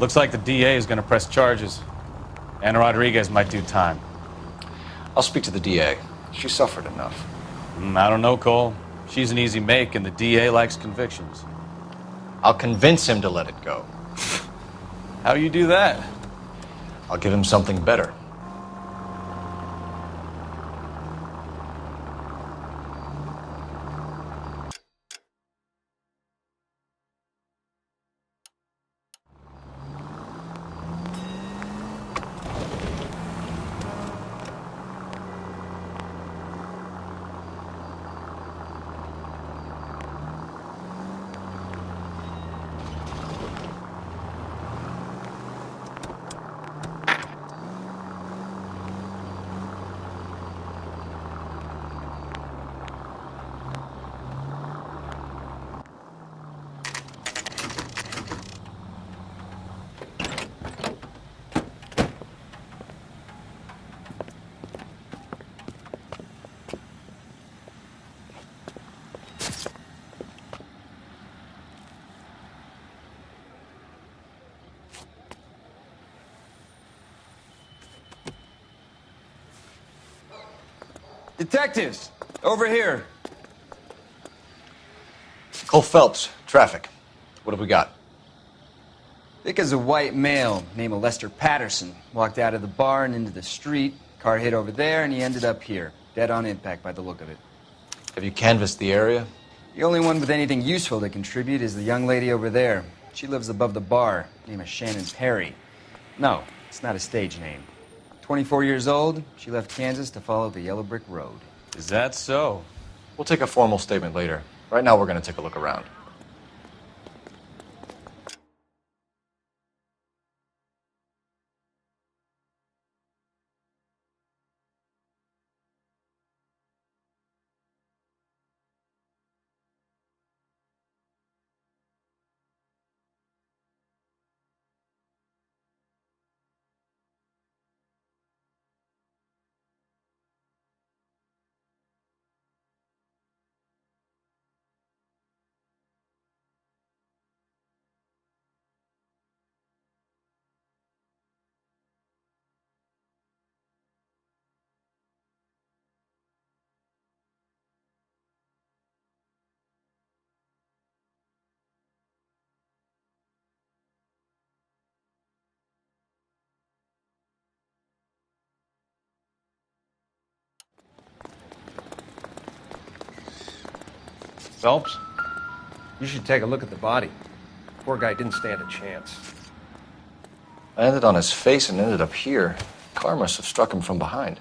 Speaker 4: Looks like the DA is going to press charges. Anna Rodriguez might do time.
Speaker 5: I'll speak to the DA. She suffered enough.
Speaker 4: I don't know, Cole. She's an easy make, and the DA likes convictions.
Speaker 5: I'll convince him to let it go.
Speaker 4: How you do that?
Speaker 5: I'll give him something better.
Speaker 2: Detectives, over here.
Speaker 5: Cole Phelps, traffic. What have we got?
Speaker 2: Thick as a white male, named Lester Patterson, walked out of the bar and into the street. Car hit over there, and he ended up here, dead on impact by the look of it.
Speaker 5: Have you canvassed the area?
Speaker 2: The only one with anything useful to contribute is the young lady over there. She lives above the bar, name is Shannon Perry. No, it's not a stage name. 24 years old, she left Kansas to follow the Yellow Brick Road.
Speaker 13: Is that so?
Speaker 5: We'll take a formal statement later. Right now, we're going to take a look around.
Speaker 9: Phelps, you should take a look at the body. Poor guy didn't stand a chance.
Speaker 5: I landed on his face and ended up here. Car must have struck him from behind.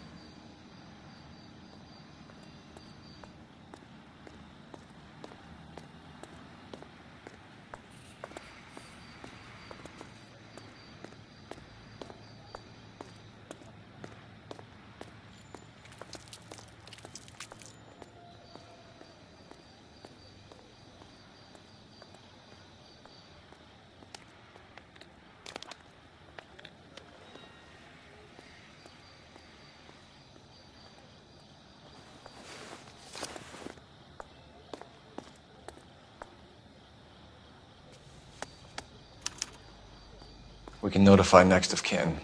Speaker 5: We can notify next of kin.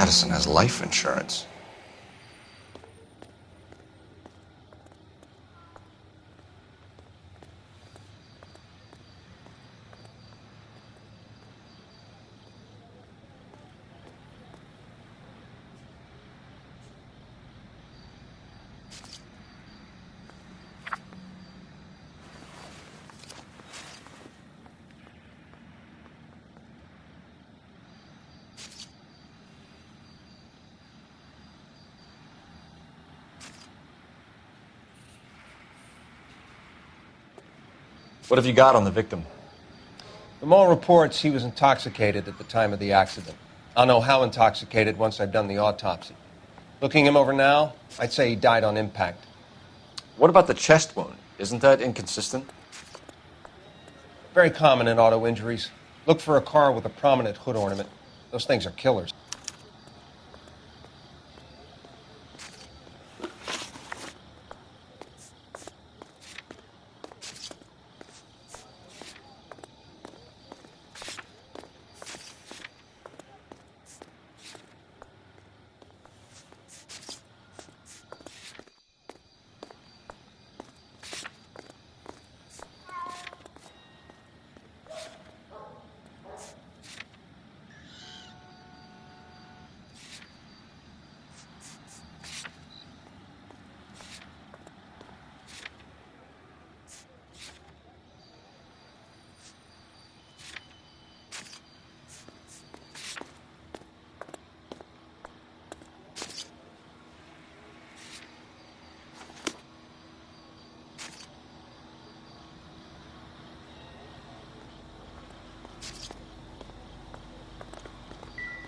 Speaker 5: Patterson has life insurance. What have you got on the victim?
Speaker 9: From all reports, he was intoxicated at the time of the accident. I'll know how intoxicated once I've done the autopsy. Looking him over now, I'd say he died on impact.
Speaker 5: What about the chest wound? Isn't that inconsistent?
Speaker 9: Very common in auto injuries. Look for a car with a prominent hood ornament. Those things are killers.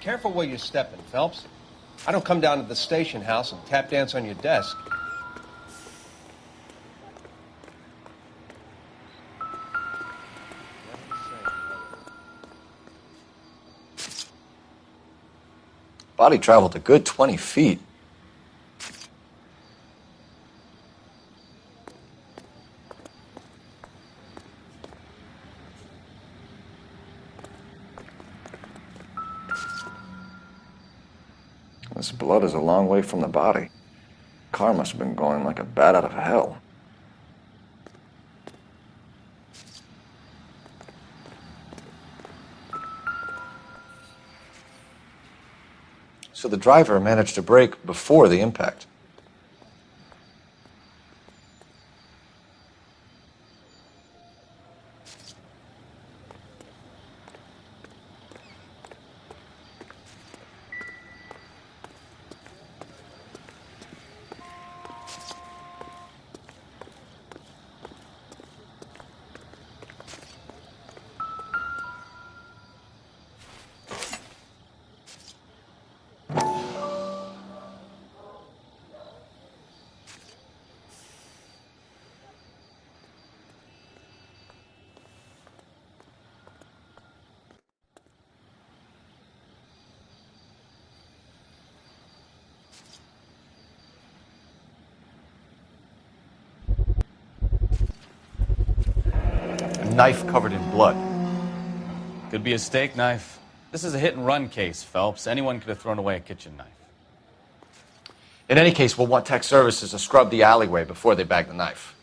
Speaker 9: Careful where you're stepping, Phelps. I don't come down to the station house and tap dance on your desk.
Speaker 5: Body traveled a good 20 feet. This blood is a long way from the body. Car must have been going like a bat out of hell. So the driver managed to brake before the impact. A knife covered in blood.
Speaker 3: Could be a steak knife. This is a hit-and-run case, Phelps. Anyone could have thrown away a kitchen knife.
Speaker 5: In any case, we'll want tech services to scrub the alleyway before they bag the knife.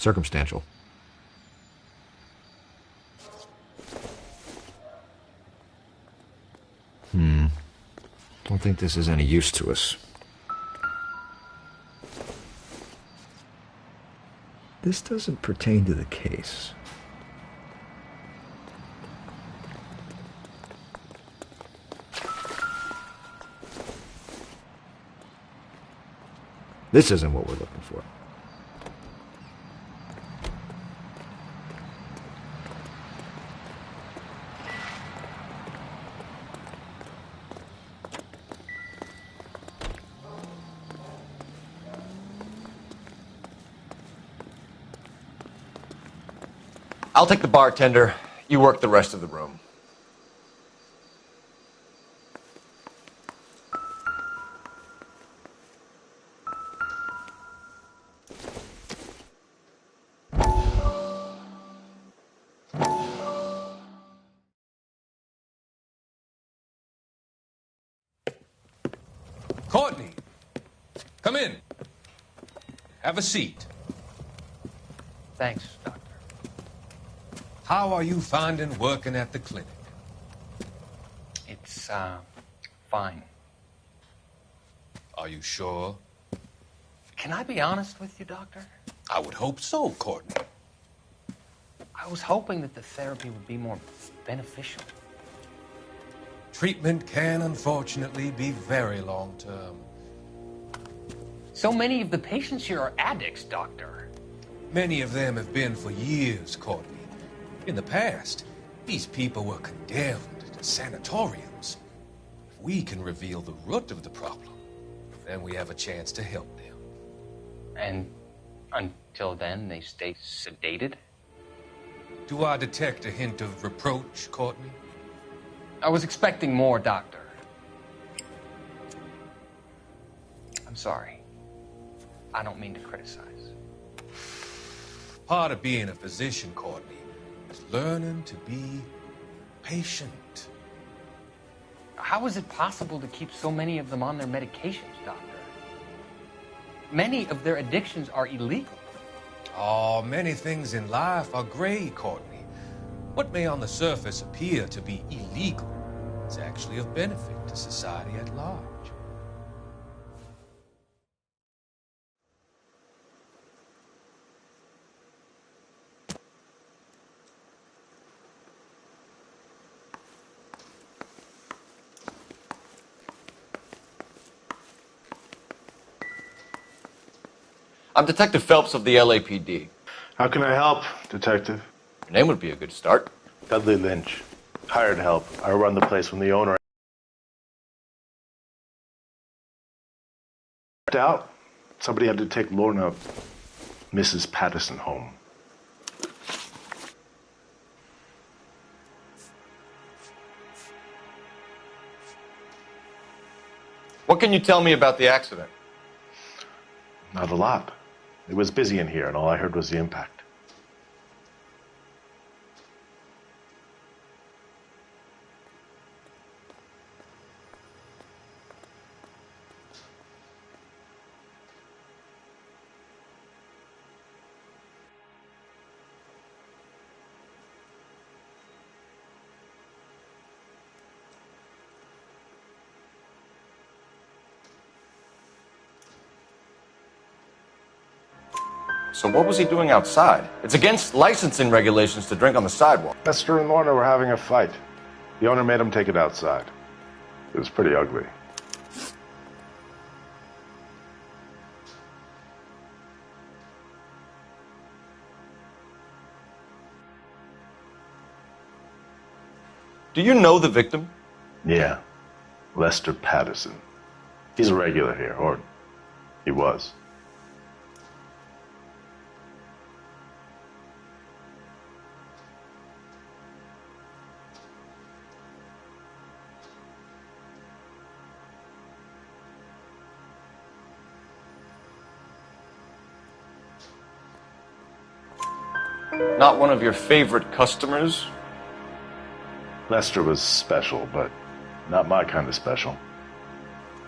Speaker 9: Circumstantial. Don't think this is any use to us. This doesn't pertain to the case. This isn't what we're looking for.
Speaker 5: I'll take the bartender. You work the rest of the room.
Speaker 7: Courtney, come in. Have a seat.
Speaker 24: Thanks, Doctor.
Speaker 7: How are you finding working at the clinic?
Speaker 24: It's, fine.
Speaker 7: Are you sure?
Speaker 24: Can I be honest with you, Doctor?
Speaker 7: I would hope so, Courtney.
Speaker 24: I was hoping that the therapy would be more beneficial.
Speaker 7: Treatment can, unfortunately, be very long-term.
Speaker 24: So many of the patients here are addicts, Doctor.
Speaker 7: Many of them have been for years, Courtney. In the past, these people were condemned to sanatoriums. If we can reveal the root of the problem, then we have a chance to help them.
Speaker 24: And until then, they stay sedated?
Speaker 7: Do I detect a hint of reproach, Courtney?
Speaker 24: I was expecting more, Doctor. I'm sorry. I don't mean to criticize.
Speaker 7: Part of being a physician, Courtney, is learning to be patient.
Speaker 24: How is it possible to keep so many of them on their medications, Doctor? Many of their addictions are illegal.
Speaker 7: Oh, many things in life are gray, Courtney. What may on the surface appear to be illegal is actually of benefit to society at large.
Speaker 5: I'm Detective Phelps of the LAPD.
Speaker 10: How can I help, Detective?
Speaker 5: Your name would be a good start.
Speaker 10: Dudley Lynch. Hired help. I run the place when the owner out. Somebody had to take Lorna, Mrs. Patterson, home.
Speaker 5: What can you tell me about the accident?
Speaker 10: Not a lot. It was busy in here, and all I heard was the impact.
Speaker 5: So what was he doing outside? It's against licensing regulations to drink on the sidewalk.
Speaker 10: Lester and Lorna were having a fight. The owner made him take it outside. It was pretty ugly.
Speaker 5: Do you know the victim?
Speaker 10: Yeah. Lester Patterson. He's a regular here, or he was.
Speaker 5: Not one of your favorite customers?
Speaker 10: Lester was special, but not my kind of special.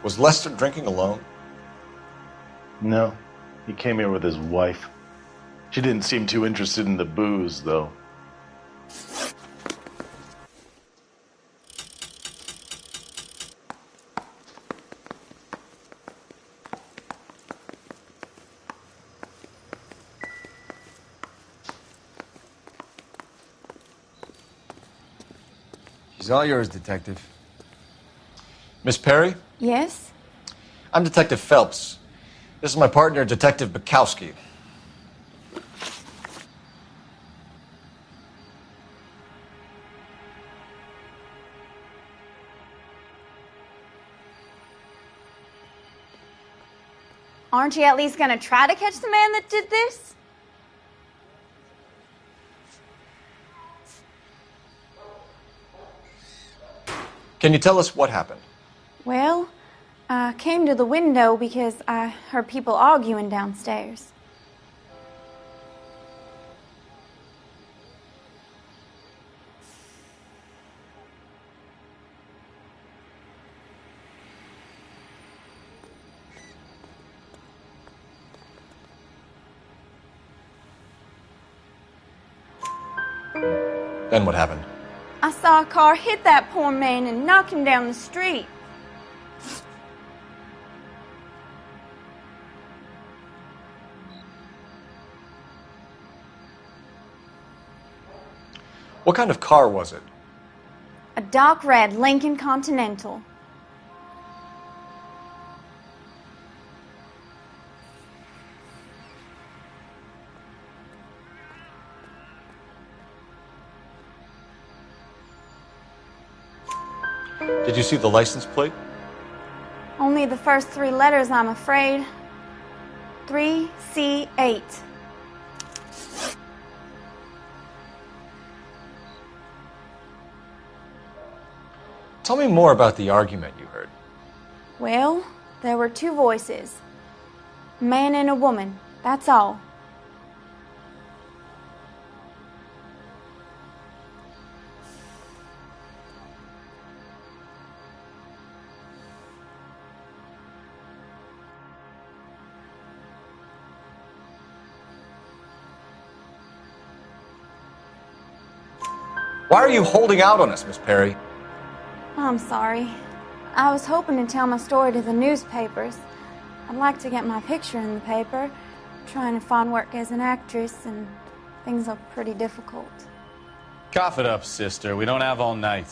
Speaker 5: Was Lester drinking alone?
Speaker 10: No. He came here with his wife. She didn't seem too interested in the booze, though.
Speaker 2: She's all yours, Detective.
Speaker 5: Miss Perry?
Speaker 18: Yes?
Speaker 5: I'm Detective Phelps. This is my partner, Detective Bukowski.
Speaker 18: Aren't you at least gonna try to catch the man that did this?
Speaker 5: Can you tell us what happened?
Speaker 18: Well, I came to the window because I heard people arguing downstairs.
Speaker 5: Then what happened?
Speaker 18: I saw a car hit that poor man and knock him down the street.
Speaker 5: What kind of car was it?
Speaker 18: A dark red Lincoln Continental.
Speaker 5: Did you see the license plate?
Speaker 18: Only the first 3 letters, I'm afraid. 3C8.
Speaker 5: Tell me more about the argument you heard.
Speaker 18: Well, there were 2 voices. A man and a woman, that's all.
Speaker 5: Why are you holding out on us, Miss Perry?
Speaker 18: I'm sorry. I was hoping to tell my story to the newspapers. I'd like to get my picture in the paper. Trying to find work as an actress, and things are pretty difficult.
Speaker 3: Cough it up, sister. We don't have all night.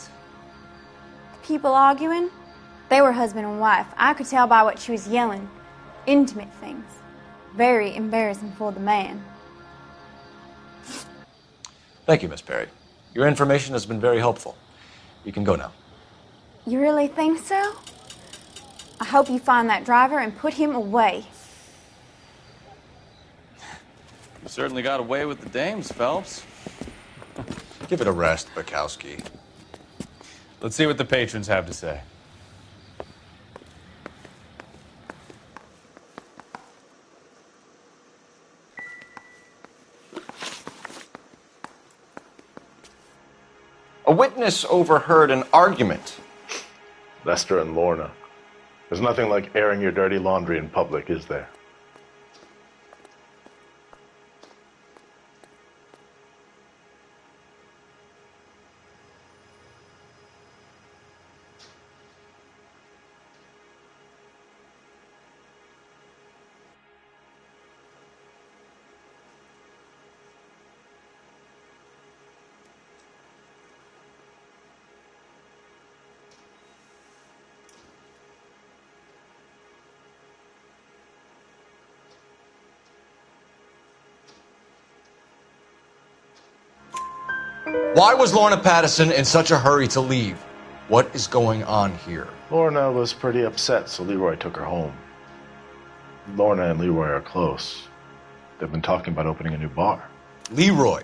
Speaker 18: The people arguing, they were husband and wife. I could tell by what she was yelling. Intimate things. Very embarrassing for the man.
Speaker 5: Thank you, Miss Perry. Your information has been very helpful. You can go now.
Speaker 18: You really think so? I hope you find that driver and put him away.
Speaker 3: You certainly got away with the dames, Phelps.
Speaker 5: Give it a rest, Bukowski.
Speaker 3: Let's see what the patrons have to say.
Speaker 5: A witness overheard an argument.
Speaker 10: Lester and Lorna. There's nothing like airing your dirty laundry in public, is there?
Speaker 5: Why was Lorna Patterson in such a hurry to leave? What is going on here?
Speaker 10: Lorna was pretty upset, so Leroy took her home. Lorna and Leroy are close. They've been talking about opening a new bar.
Speaker 5: Leroy?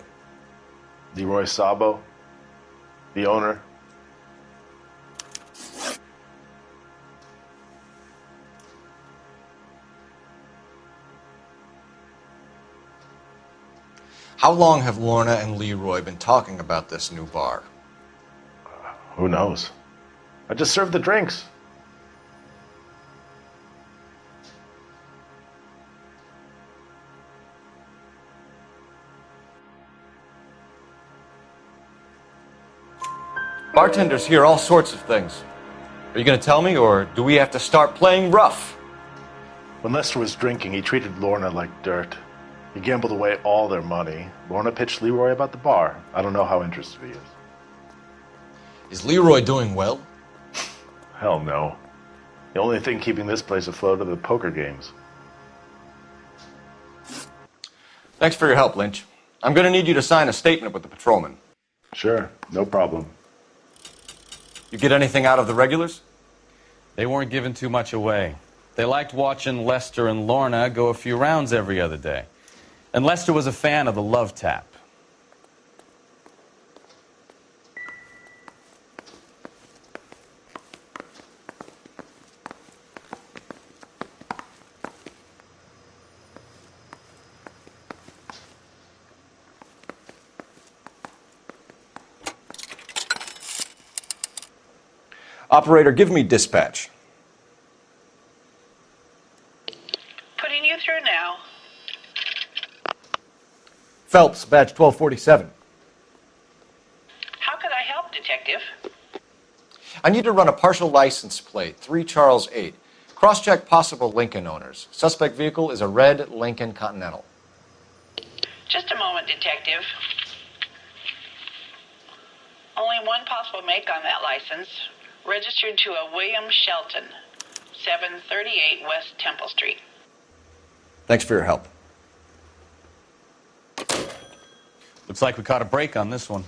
Speaker 10: Leroy Sabo, the owner.
Speaker 5: How long have Lorna and Leroy been talking about this new bar?
Speaker 10: Who knows? I just served the drinks.
Speaker 5: Bartenders hear all sorts of things. Are you going to tell me, or do we have to start playing rough?
Speaker 10: When Lester was drinking, he treated Lorna like dirt. He gambled away all their money. Lorna pitched Leroy about the bar. I don't know how interested he is.
Speaker 5: Is Leroy doing well?
Speaker 10: Hell no. The only thing keeping this place afloat are the poker games.
Speaker 5: Thanks for your help, Lynch. I'm going to need you to sign a statement with the patrolman.
Speaker 10: Sure, no problem.
Speaker 5: You get anything out of the regulars?
Speaker 14: They weren't giving too much away. They liked watching Lester and Lorna go a few rounds every other day. And Lester was a fan of the love tap.
Speaker 5: Operator, give me dispatch.
Speaker 19: Putting you through now.
Speaker 5: Phelps, badge 1247.
Speaker 19: How could I help, Detective?
Speaker 5: I need to run a partial license plate, 3 Charles 8. Cross-check possible Lincoln owners. Suspect vehicle is a red Lincoln Continental.
Speaker 19: Just a moment, Detective. Only one possible make on that license. Registered to a William Shelton, 738 West Temple Street.
Speaker 5: Thanks for your help.
Speaker 14: Looks like we caught a break on this one.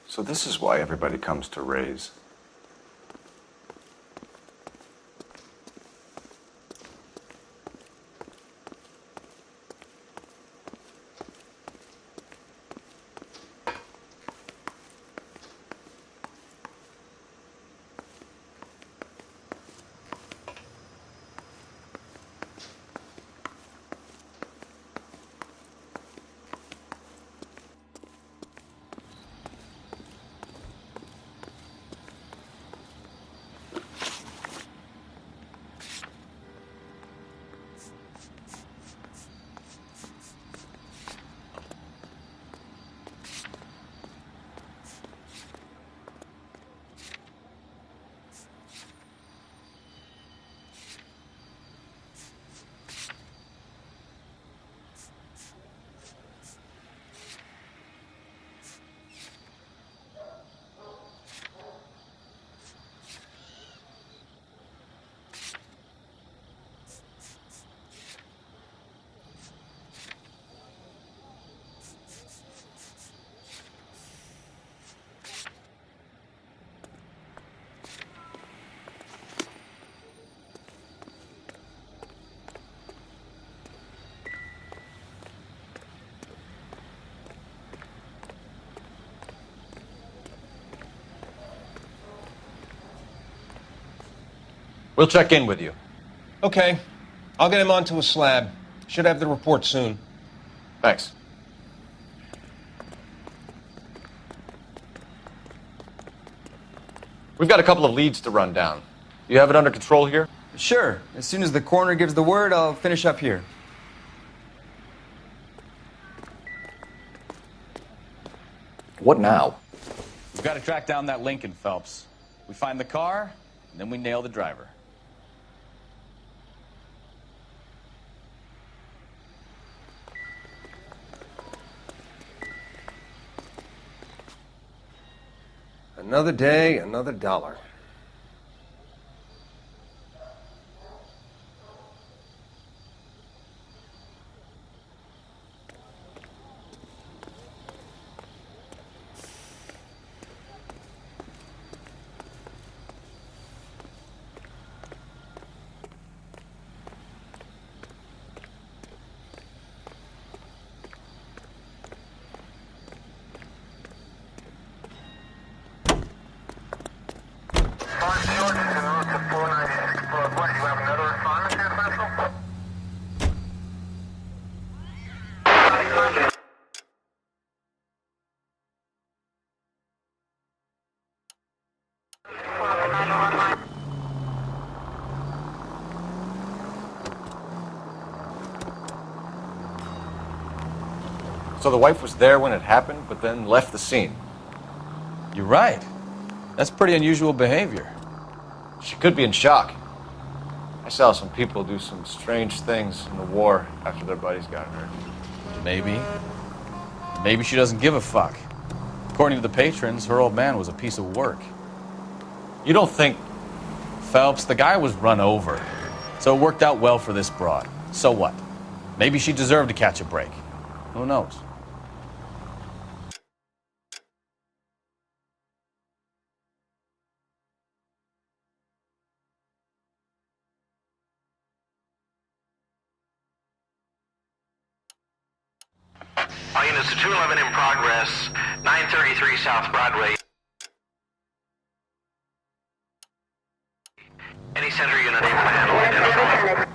Speaker 21: So this is why everybody comes to Ray's.
Speaker 5: We'll check in with you.
Speaker 9: Okay. I'll get him onto a slab. Should have the report soon.
Speaker 5: Thanks. We've got a couple of leads to run down. You have it under control here?
Speaker 2: Sure. As soon as the coroner gives the word, I'll finish up here.
Speaker 5: What now?
Speaker 14: We've got to track down that Lincoln, Phelps. We find the car, and then we nail the driver.
Speaker 9: Another day, another dollar.
Speaker 5: So the wife was there when it happened, but then left the scene.
Speaker 3: You're right. That's pretty unusual behavior.
Speaker 5: She could be in shock. I saw some people do some strange things in the war after their buddies got hurt.
Speaker 3: Maybe. Maybe she doesn't give a fuck. According to the patrons, her old man was a piece of work.
Speaker 5: You don't think...
Speaker 3: Phelps, the guy was run over. So it worked out well for this broad. So what? Maybe she deserved to catch a break. Who knows?
Speaker 8: All units to 211 in progress, 933 South Broadway. Any center unit able to handle identify.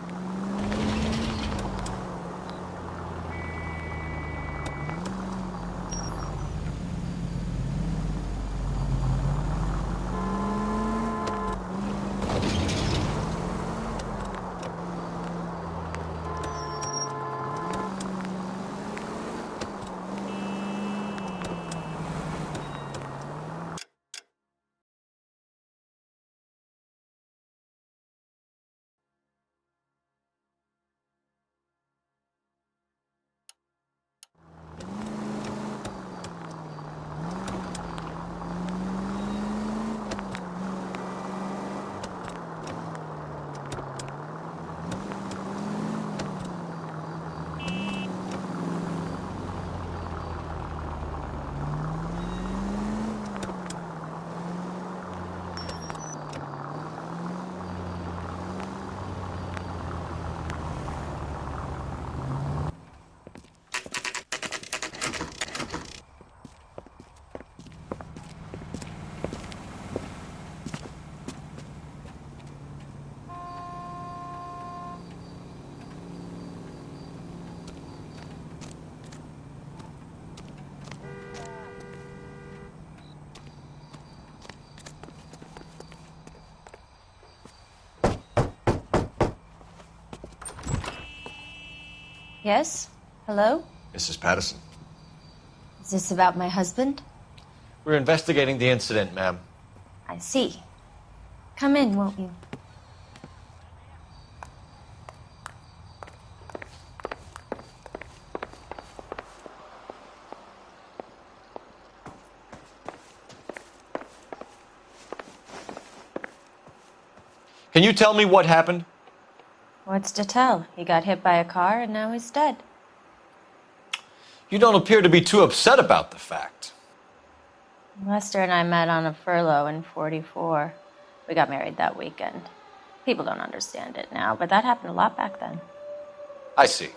Speaker 11: Yes? Hello?
Speaker 5: Mrs. Patterson.
Speaker 11: Is this about my husband?
Speaker 5: We're investigating the incident, ma'am.
Speaker 11: I see. Come in, won't you?
Speaker 5: Can you tell me what happened?
Speaker 11: What's to tell? He got hit by a car and now he's dead.
Speaker 5: You don't appear to be too upset about the fact.
Speaker 11: Lester and I met on a furlough in '44. We got married that weekend. People don't understand it now, but that happened a lot back then.
Speaker 5: I see.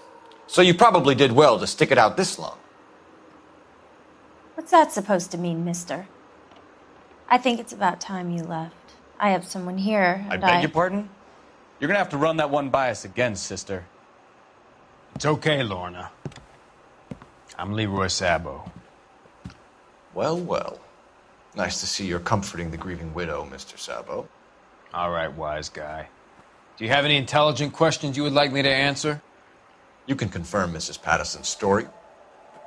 Speaker 5: So you probably did well to stick it out this long.
Speaker 11: What's that supposed to mean, mister? I think it's about time you left. I have someone here,
Speaker 3: I
Speaker 11: and
Speaker 3: beg your pardon? You're gonna have to run that one by us again, sister.
Speaker 13: It's okay, Lorna. I'm Leroy Sabo.
Speaker 5: Well, well. Nice to see you're comforting the grieving widow, Mr. Sabo.
Speaker 13: All right, wise guy. Do you have any intelligent questions you would like me to answer?
Speaker 5: You can confirm Mrs. Patterson's story.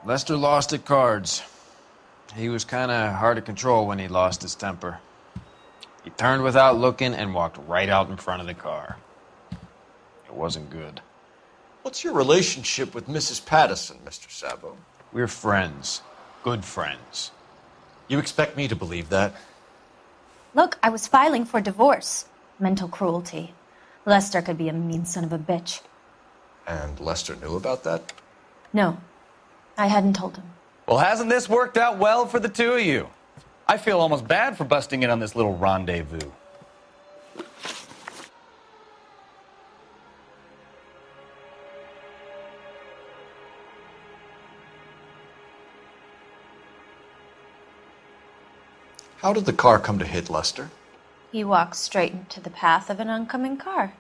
Speaker 13: Lester lost at cards. He was kind of hard to control when he lost his temper. He turned without looking and walked right out in front of the car. It wasn't good.
Speaker 5: What's your relationship with Mrs. Patterson, Mr. Sabo?
Speaker 13: We're friends. Good friends.
Speaker 5: You expect me to believe that?
Speaker 11: Look, I was filing for divorce. Mental cruelty. Lester could be a mean son of a bitch.
Speaker 5: And Lester knew about that?
Speaker 11: No, I hadn't told him.
Speaker 3: Well, hasn't this worked out well for the two of you? I feel almost bad for busting in on this little rendezvous.
Speaker 5: How did the car come to hit Lester?
Speaker 11: He walked straight into the path of an oncoming car.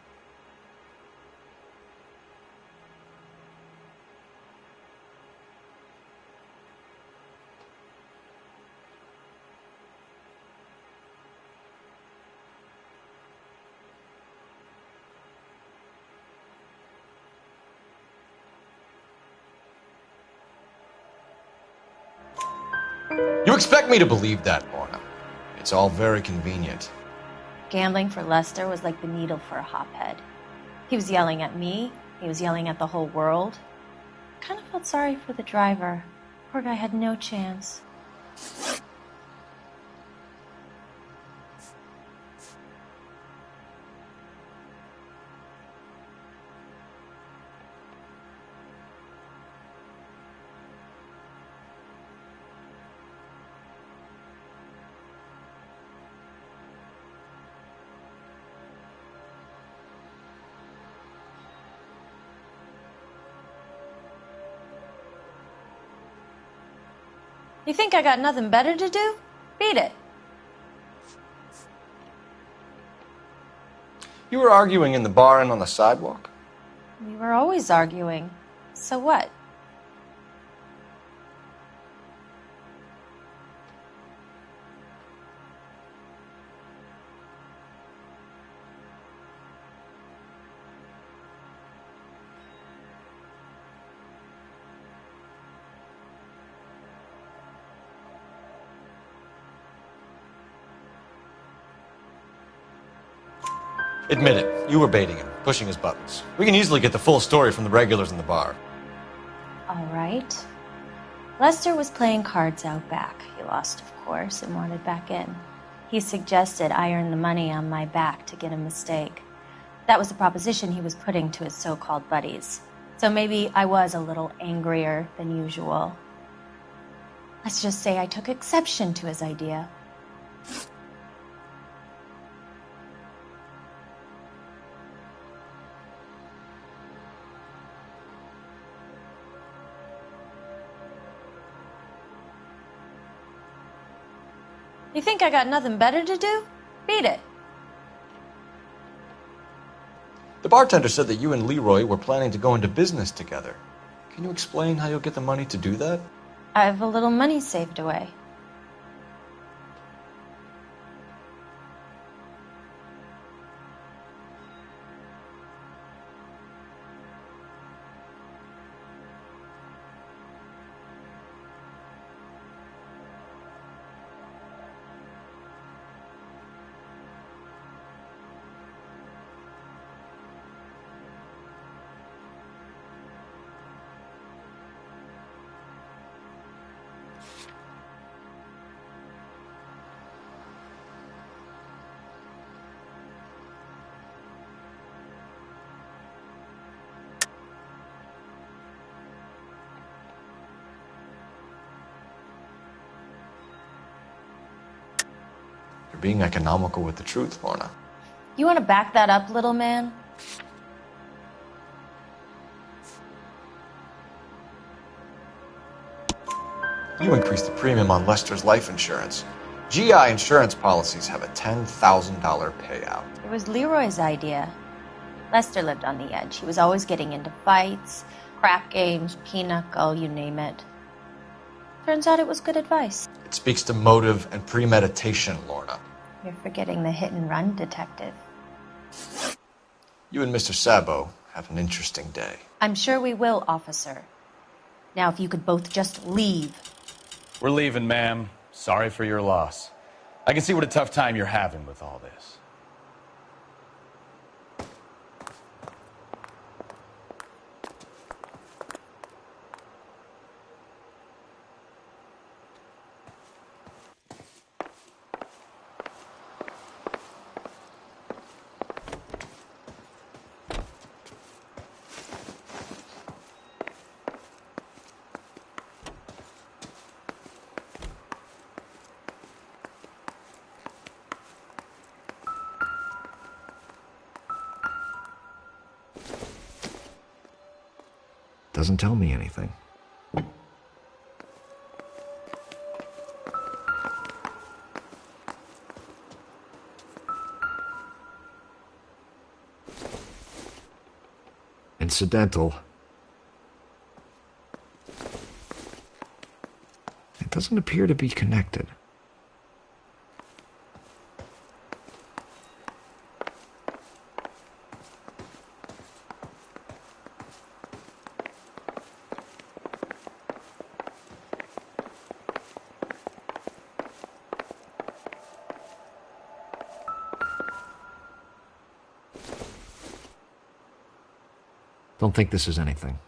Speaker 5: You expect me to believe that, Lorna? It's all very convenient.
Speaker 11: Gambling for Lester was like the needle for a hophead. He was yelling at me. He was yelling at the whole world. I kind of felt sorry for the driver. Poor guy had no chance. You think I got nothing better to do? Beat it.
Speaker 9: You were arguing in the bar and on the sidewalk?
Speaker 11: We were always arguing. So what?
Speaker 5: Admit it, you were baiting him, pushing his buttons. We can easily get the full story from the regulars in the bar.
Speaker 11: All right. Lester was playing cards out back. He lost, of course, and wanted back in. He suggested I earn the money on my back to get a mistake. That was the proposition he was putting to his so-called buddies. So maybe I was a little angrier than usual. Let's just say I took exception to his idea. You think I got nothing better to do? Beat it.
Speaker 5: The bartender said that you and Leroy were planning to go into business together. Can you explain how you'll get the money to do that?
Speaker 11: I have a little money saved away.
Speaker 5: You're being economical with the truth, Lorna.
Speaker 11: You want to back that up, little man?
Speaker 5: You increased the premium on Lester's life insurance. GI insurance policies have a $10,000 payout.
Speaker 11: It was Leroy's idea. Lester lived on the edge. He was always getting into fights, crack games, pinochle, you name it. Turns out it was good advice.
Speaker 5: It speaks to motive and premeditation, Lorna.
Speaker 11: You're forgetting the hit-and-run detective.
Speaker 5: You and Mr. Sabo have an interesting day.
Speaker 11: I'm sure we will, officer. Now, if you could both just leave.
Speaker 14: We're leaving, ma'am. Sorry for your loss. I can see what a tough time you're having with all this.
Speaker 5: Doesn't tell me anything. Incidental. It doesn't appear to be connected.
Speaker 6: Don't think this is anything.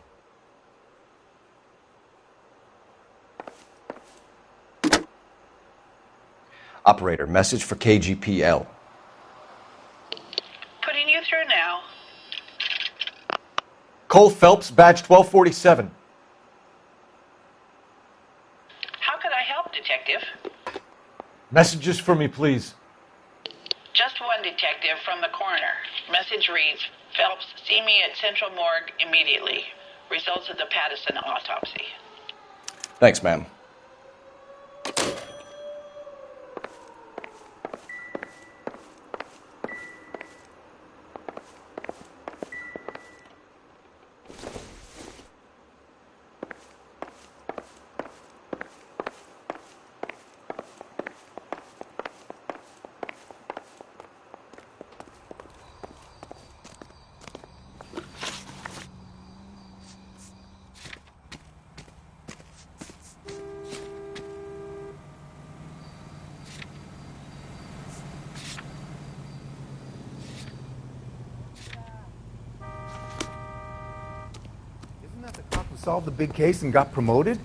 Speaker 5: Operator, message for KGPL.
Speaker 19: Putting you through now.
Speaker 5: Cole Phelps, badge 1247.
Speaker 19: How could I help, Detective?
Speaker 5: Messages for me, please.
Speaker 19: Just one detective from the coroner. Message reads, Phelps, see me at Central Morgue immediately. Results of the Pattison autopsy.
Speaker 5: Thanks, ma'am.
Speaker 12: Isn't that the cop who solved the big case and got promoted?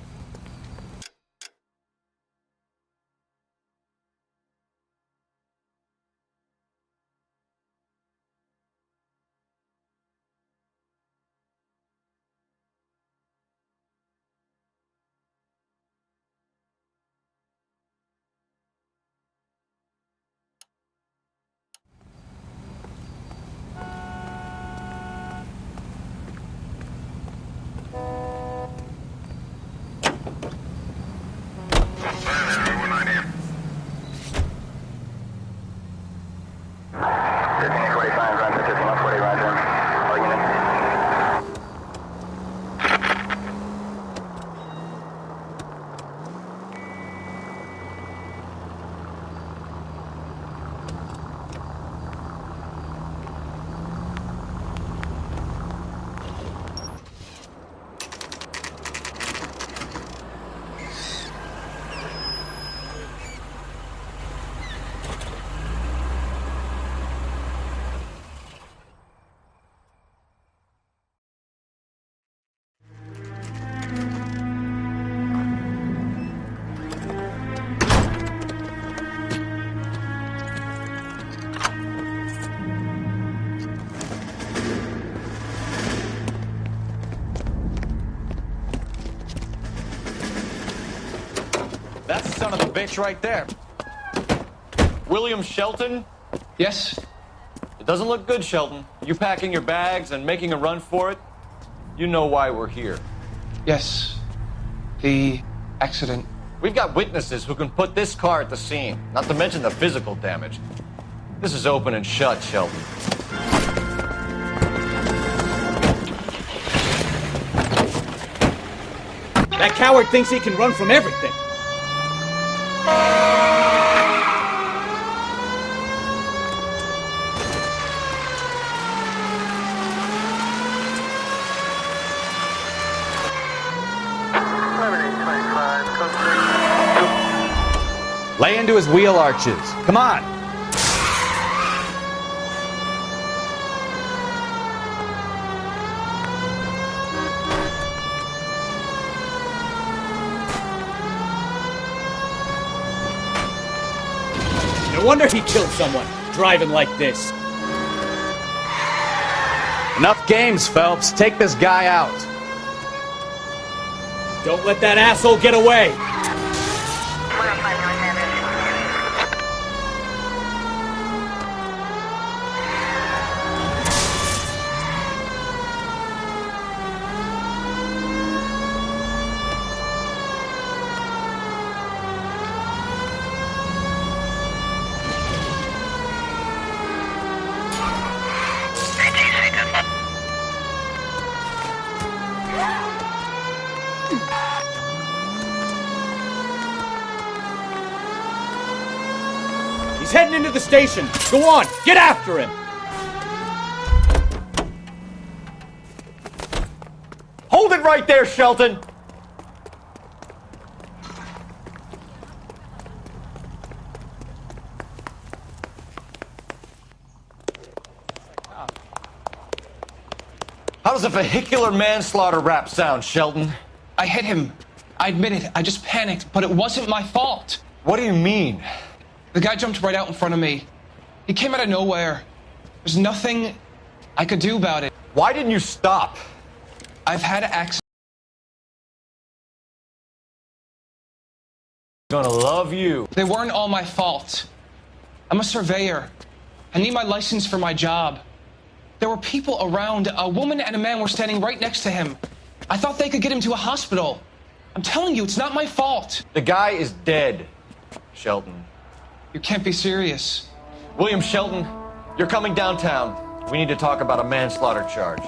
Speaker 3: That's the son of a bitch right there.
Speaker 5: William Shelton?
Speaker 9: Yes?
Speaker 5: It doesn't look good, Shelton. You packing your bags and making a run for it? You know why we're here.
Speaker 9: Yes. The accident.
Speaker 5: We've got witnesses who can put this car at the scene, not to mention the physical damage. This is open and shut, Shelton.
Speaker 4: That coward thinks he can run from everything.
Speaker 3: Lay into his wheel arches. Come on.
Speaker 4: No wonder he killed someone, driving like this.
Speaker 3: Enough games, Phelps. Take this guy out.
Speaker 4: Don't let that asshole get away. He's heading into the station. Go on, get after him.
Speaker 5: Hold it right there, Shelton. How hell's a vehicular manslaughter rap sound, Shelton?
Speaker 9: I hit him. I admit it. I just panicked, but it wasn't my fault.
Speaker 5: What do you mean?
Speaker 9: The guy jumped right out in front of me. He came out of nowhere. There's nothing I could do about it.
Speaker 5: Why didn't you stop?
Speaker 9: I've had accidents.
Speaker 5: Gonna love you.
Speaker 9: They weren't all my fault. I'm a surveyor. I need my license for my job. There were people around. A woman and a man were standing right next to him. I thought they could get him to a hospital. I'm telling you, it's not my fault.
Speaker 5: The guy is dead, Shelton.
Speaker 9: You can't be serious.
Speaker 5: William Shelton, you're coming downtown. We need to talk about a manslaughter charge.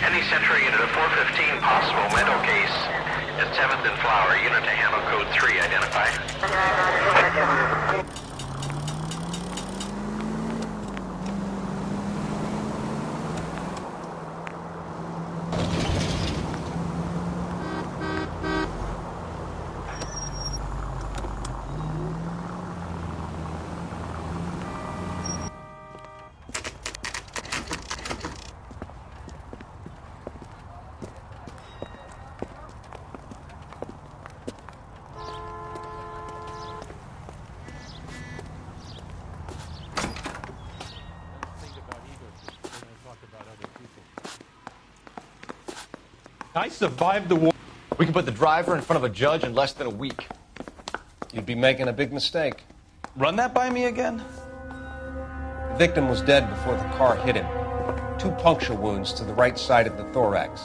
Speaker 8: Any Central unit of 415 possible mental case at 7th and Flower. Unit to handle code 3. Identify.
Speaker 5: I survived the war. We can put the driver in front of a judge in less than a week.
Speaker 9: You'd be making a big mistake.
Speaker 3: Run that by me again?
Speaker 9: The victim was dead before the car hit him. 2 puncture wounds to the right side of the thorax.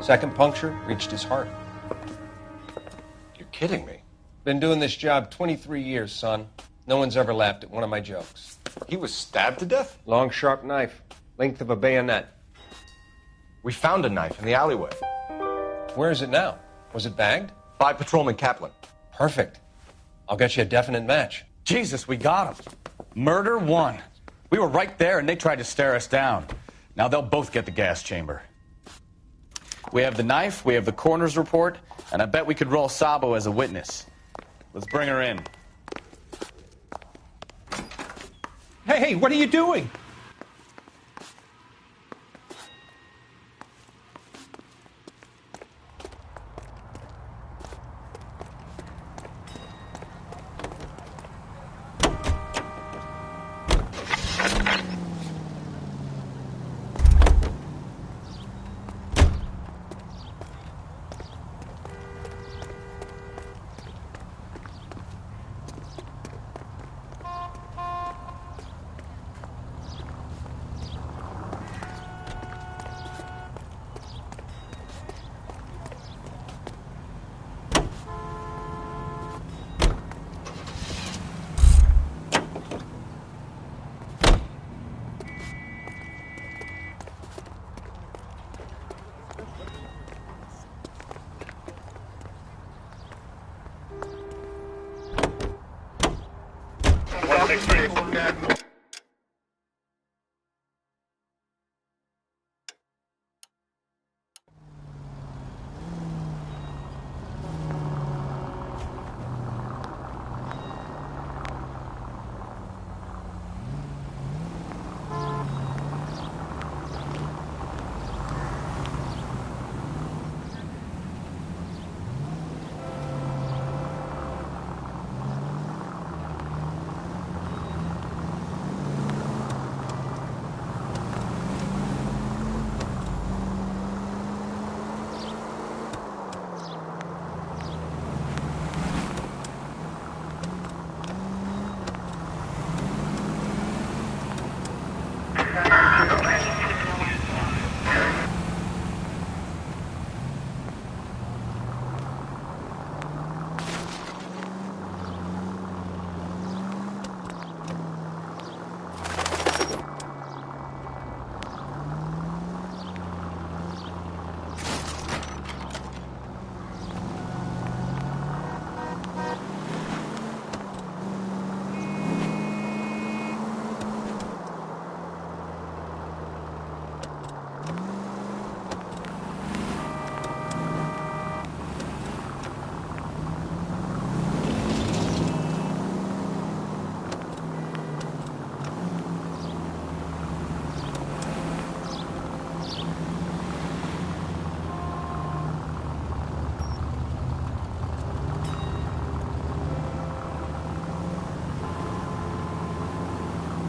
Speaker 9: Second puncture reached his heart.
Speaker 5: You're kidding me.
Speaker 9: Been doing this job 23 years, son. No one's ever laughed at one of my jokes.
Speaker 5: He was stabbed to death?
Speaker 9: Long, sharp knife. Length of a bayonet.
Speaker 5: We found a knife in the alleyway.
Speaker 9: Where is it now? Was it bagged?
Speaker 5: By Patrolman Kaplan.
Speaker 9: Perfect. I'll get you a definite match.
Speaker 3: Jesus, we got him. Murder 1. We were right there and they tried to stare us down. Now they'll both get the gas chamber. We have the knife, we have the coroner's report, and I bet we could roll Sabo as a witness. Let's bring her in.
Speaker 6: Hey, what are you doing?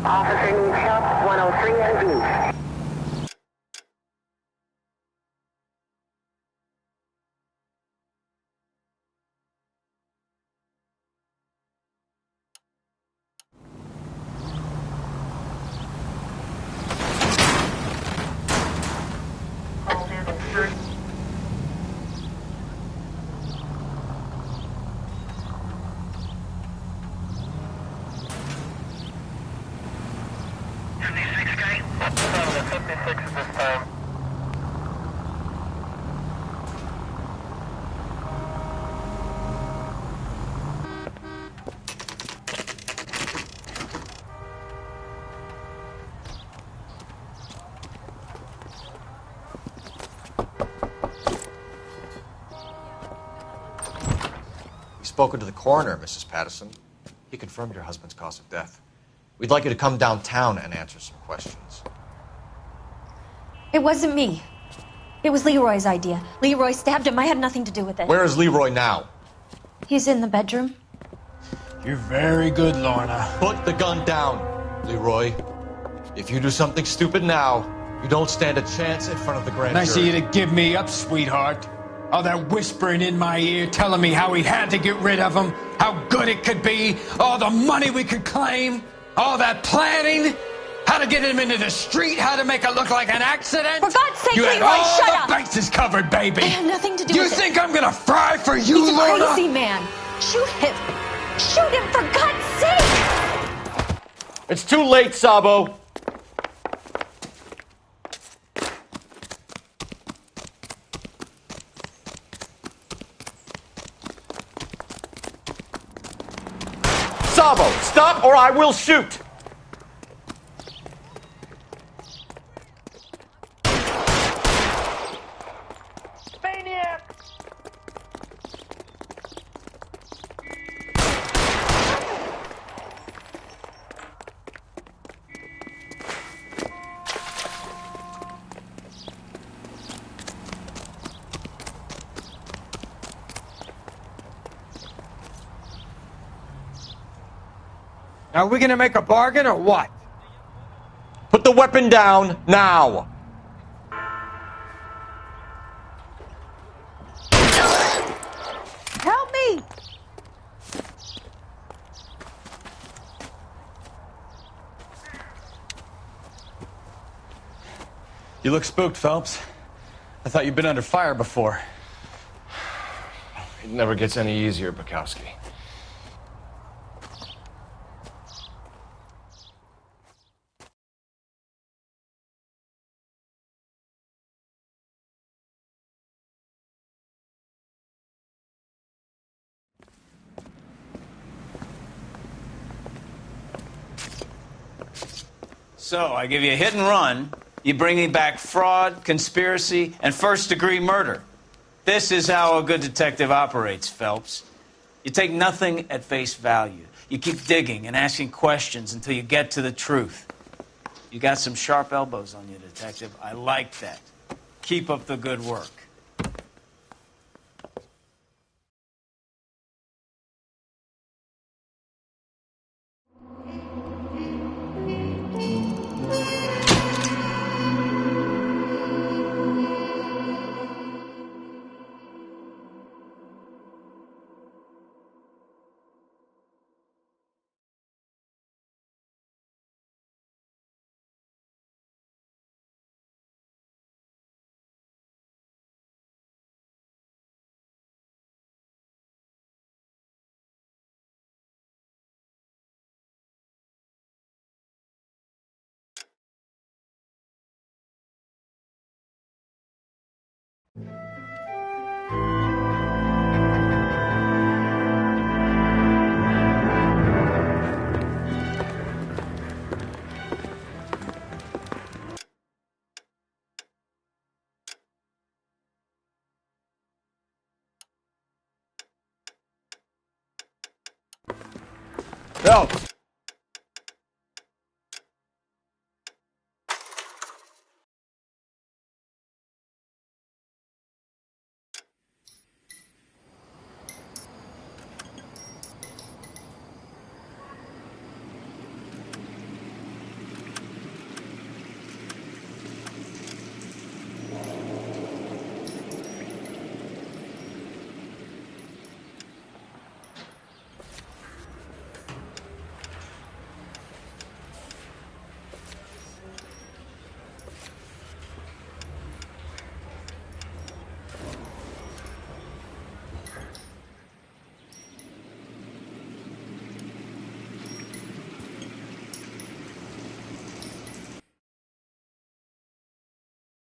Speaker 8: Officer needs help, 103 and Blue.
Speaker 5: Spoken to the coroner, Mrs. Patterson. He confirmed your husband's cause of death. We'd like you to come downtown and answer some questions.
Speaker 11: It wasn't me. It was Leroy's idea. Leroy stabbed him. I had nothing to do with it.
Speaker 5: Where is Leroy now?
Speaker 11: He's in the bedroom.
Speaker 6: You're very good, Lorna.
Speaker 5: Put the gun down, Leroy. If you do something stupid now, you don't stand a chance in front of the grand
Speaker 6: Nice
Speaker 5: jury.
Speaker 6: of you to give me up, sweetheart. All that whispering in my ear, telling me how we had to get rid of him, how good it could be, all the money we could claim, all that planning, how to get him into the street, how to make it look like an accident.
Speaker 11: For God's sake,
Speaker 6: you had
Speaker 11: Leroy,
Speaker 6: all
Speaker 11: shut
Speaker 6: the
Speaker 11: up!
Speaker 6: bases covered, baby.
Speaker 11: I had nothing to do
Speaker 6: You
Speaker 11: with it.
Speaker 6: think I'm gonna fry for you,
Speaker 11: He's a
Speaker 6: Lorna?
Speaker 11: crazy man. Shoot him. Shoot him, for God's sake!
Speaker 5: It's too late, Sabo. Sabo, stop or I will shoot!
Speaker 16: Maniac!
Speaker 6: Are we gonna make a bargain or what?
Speaker 5: Put the weapon down now!
Speaker 18: Help me!
Speaker 3: You look spooked, Phelps. I thought you'd been under fire before.
Speaker 5: It never gets any easier, Bukowski.
Speaker 13: So, I give you a hit and run. You bring me back fraud, conspiracy, and first-degree murder. This is how a good detective operates, Phelps. You take nothing at face value. You keep digging and asking questions until you get to the truth. You got some sharp elbows on you, detective. I like that. Keep up the good work.
Speaker 6: Phelps,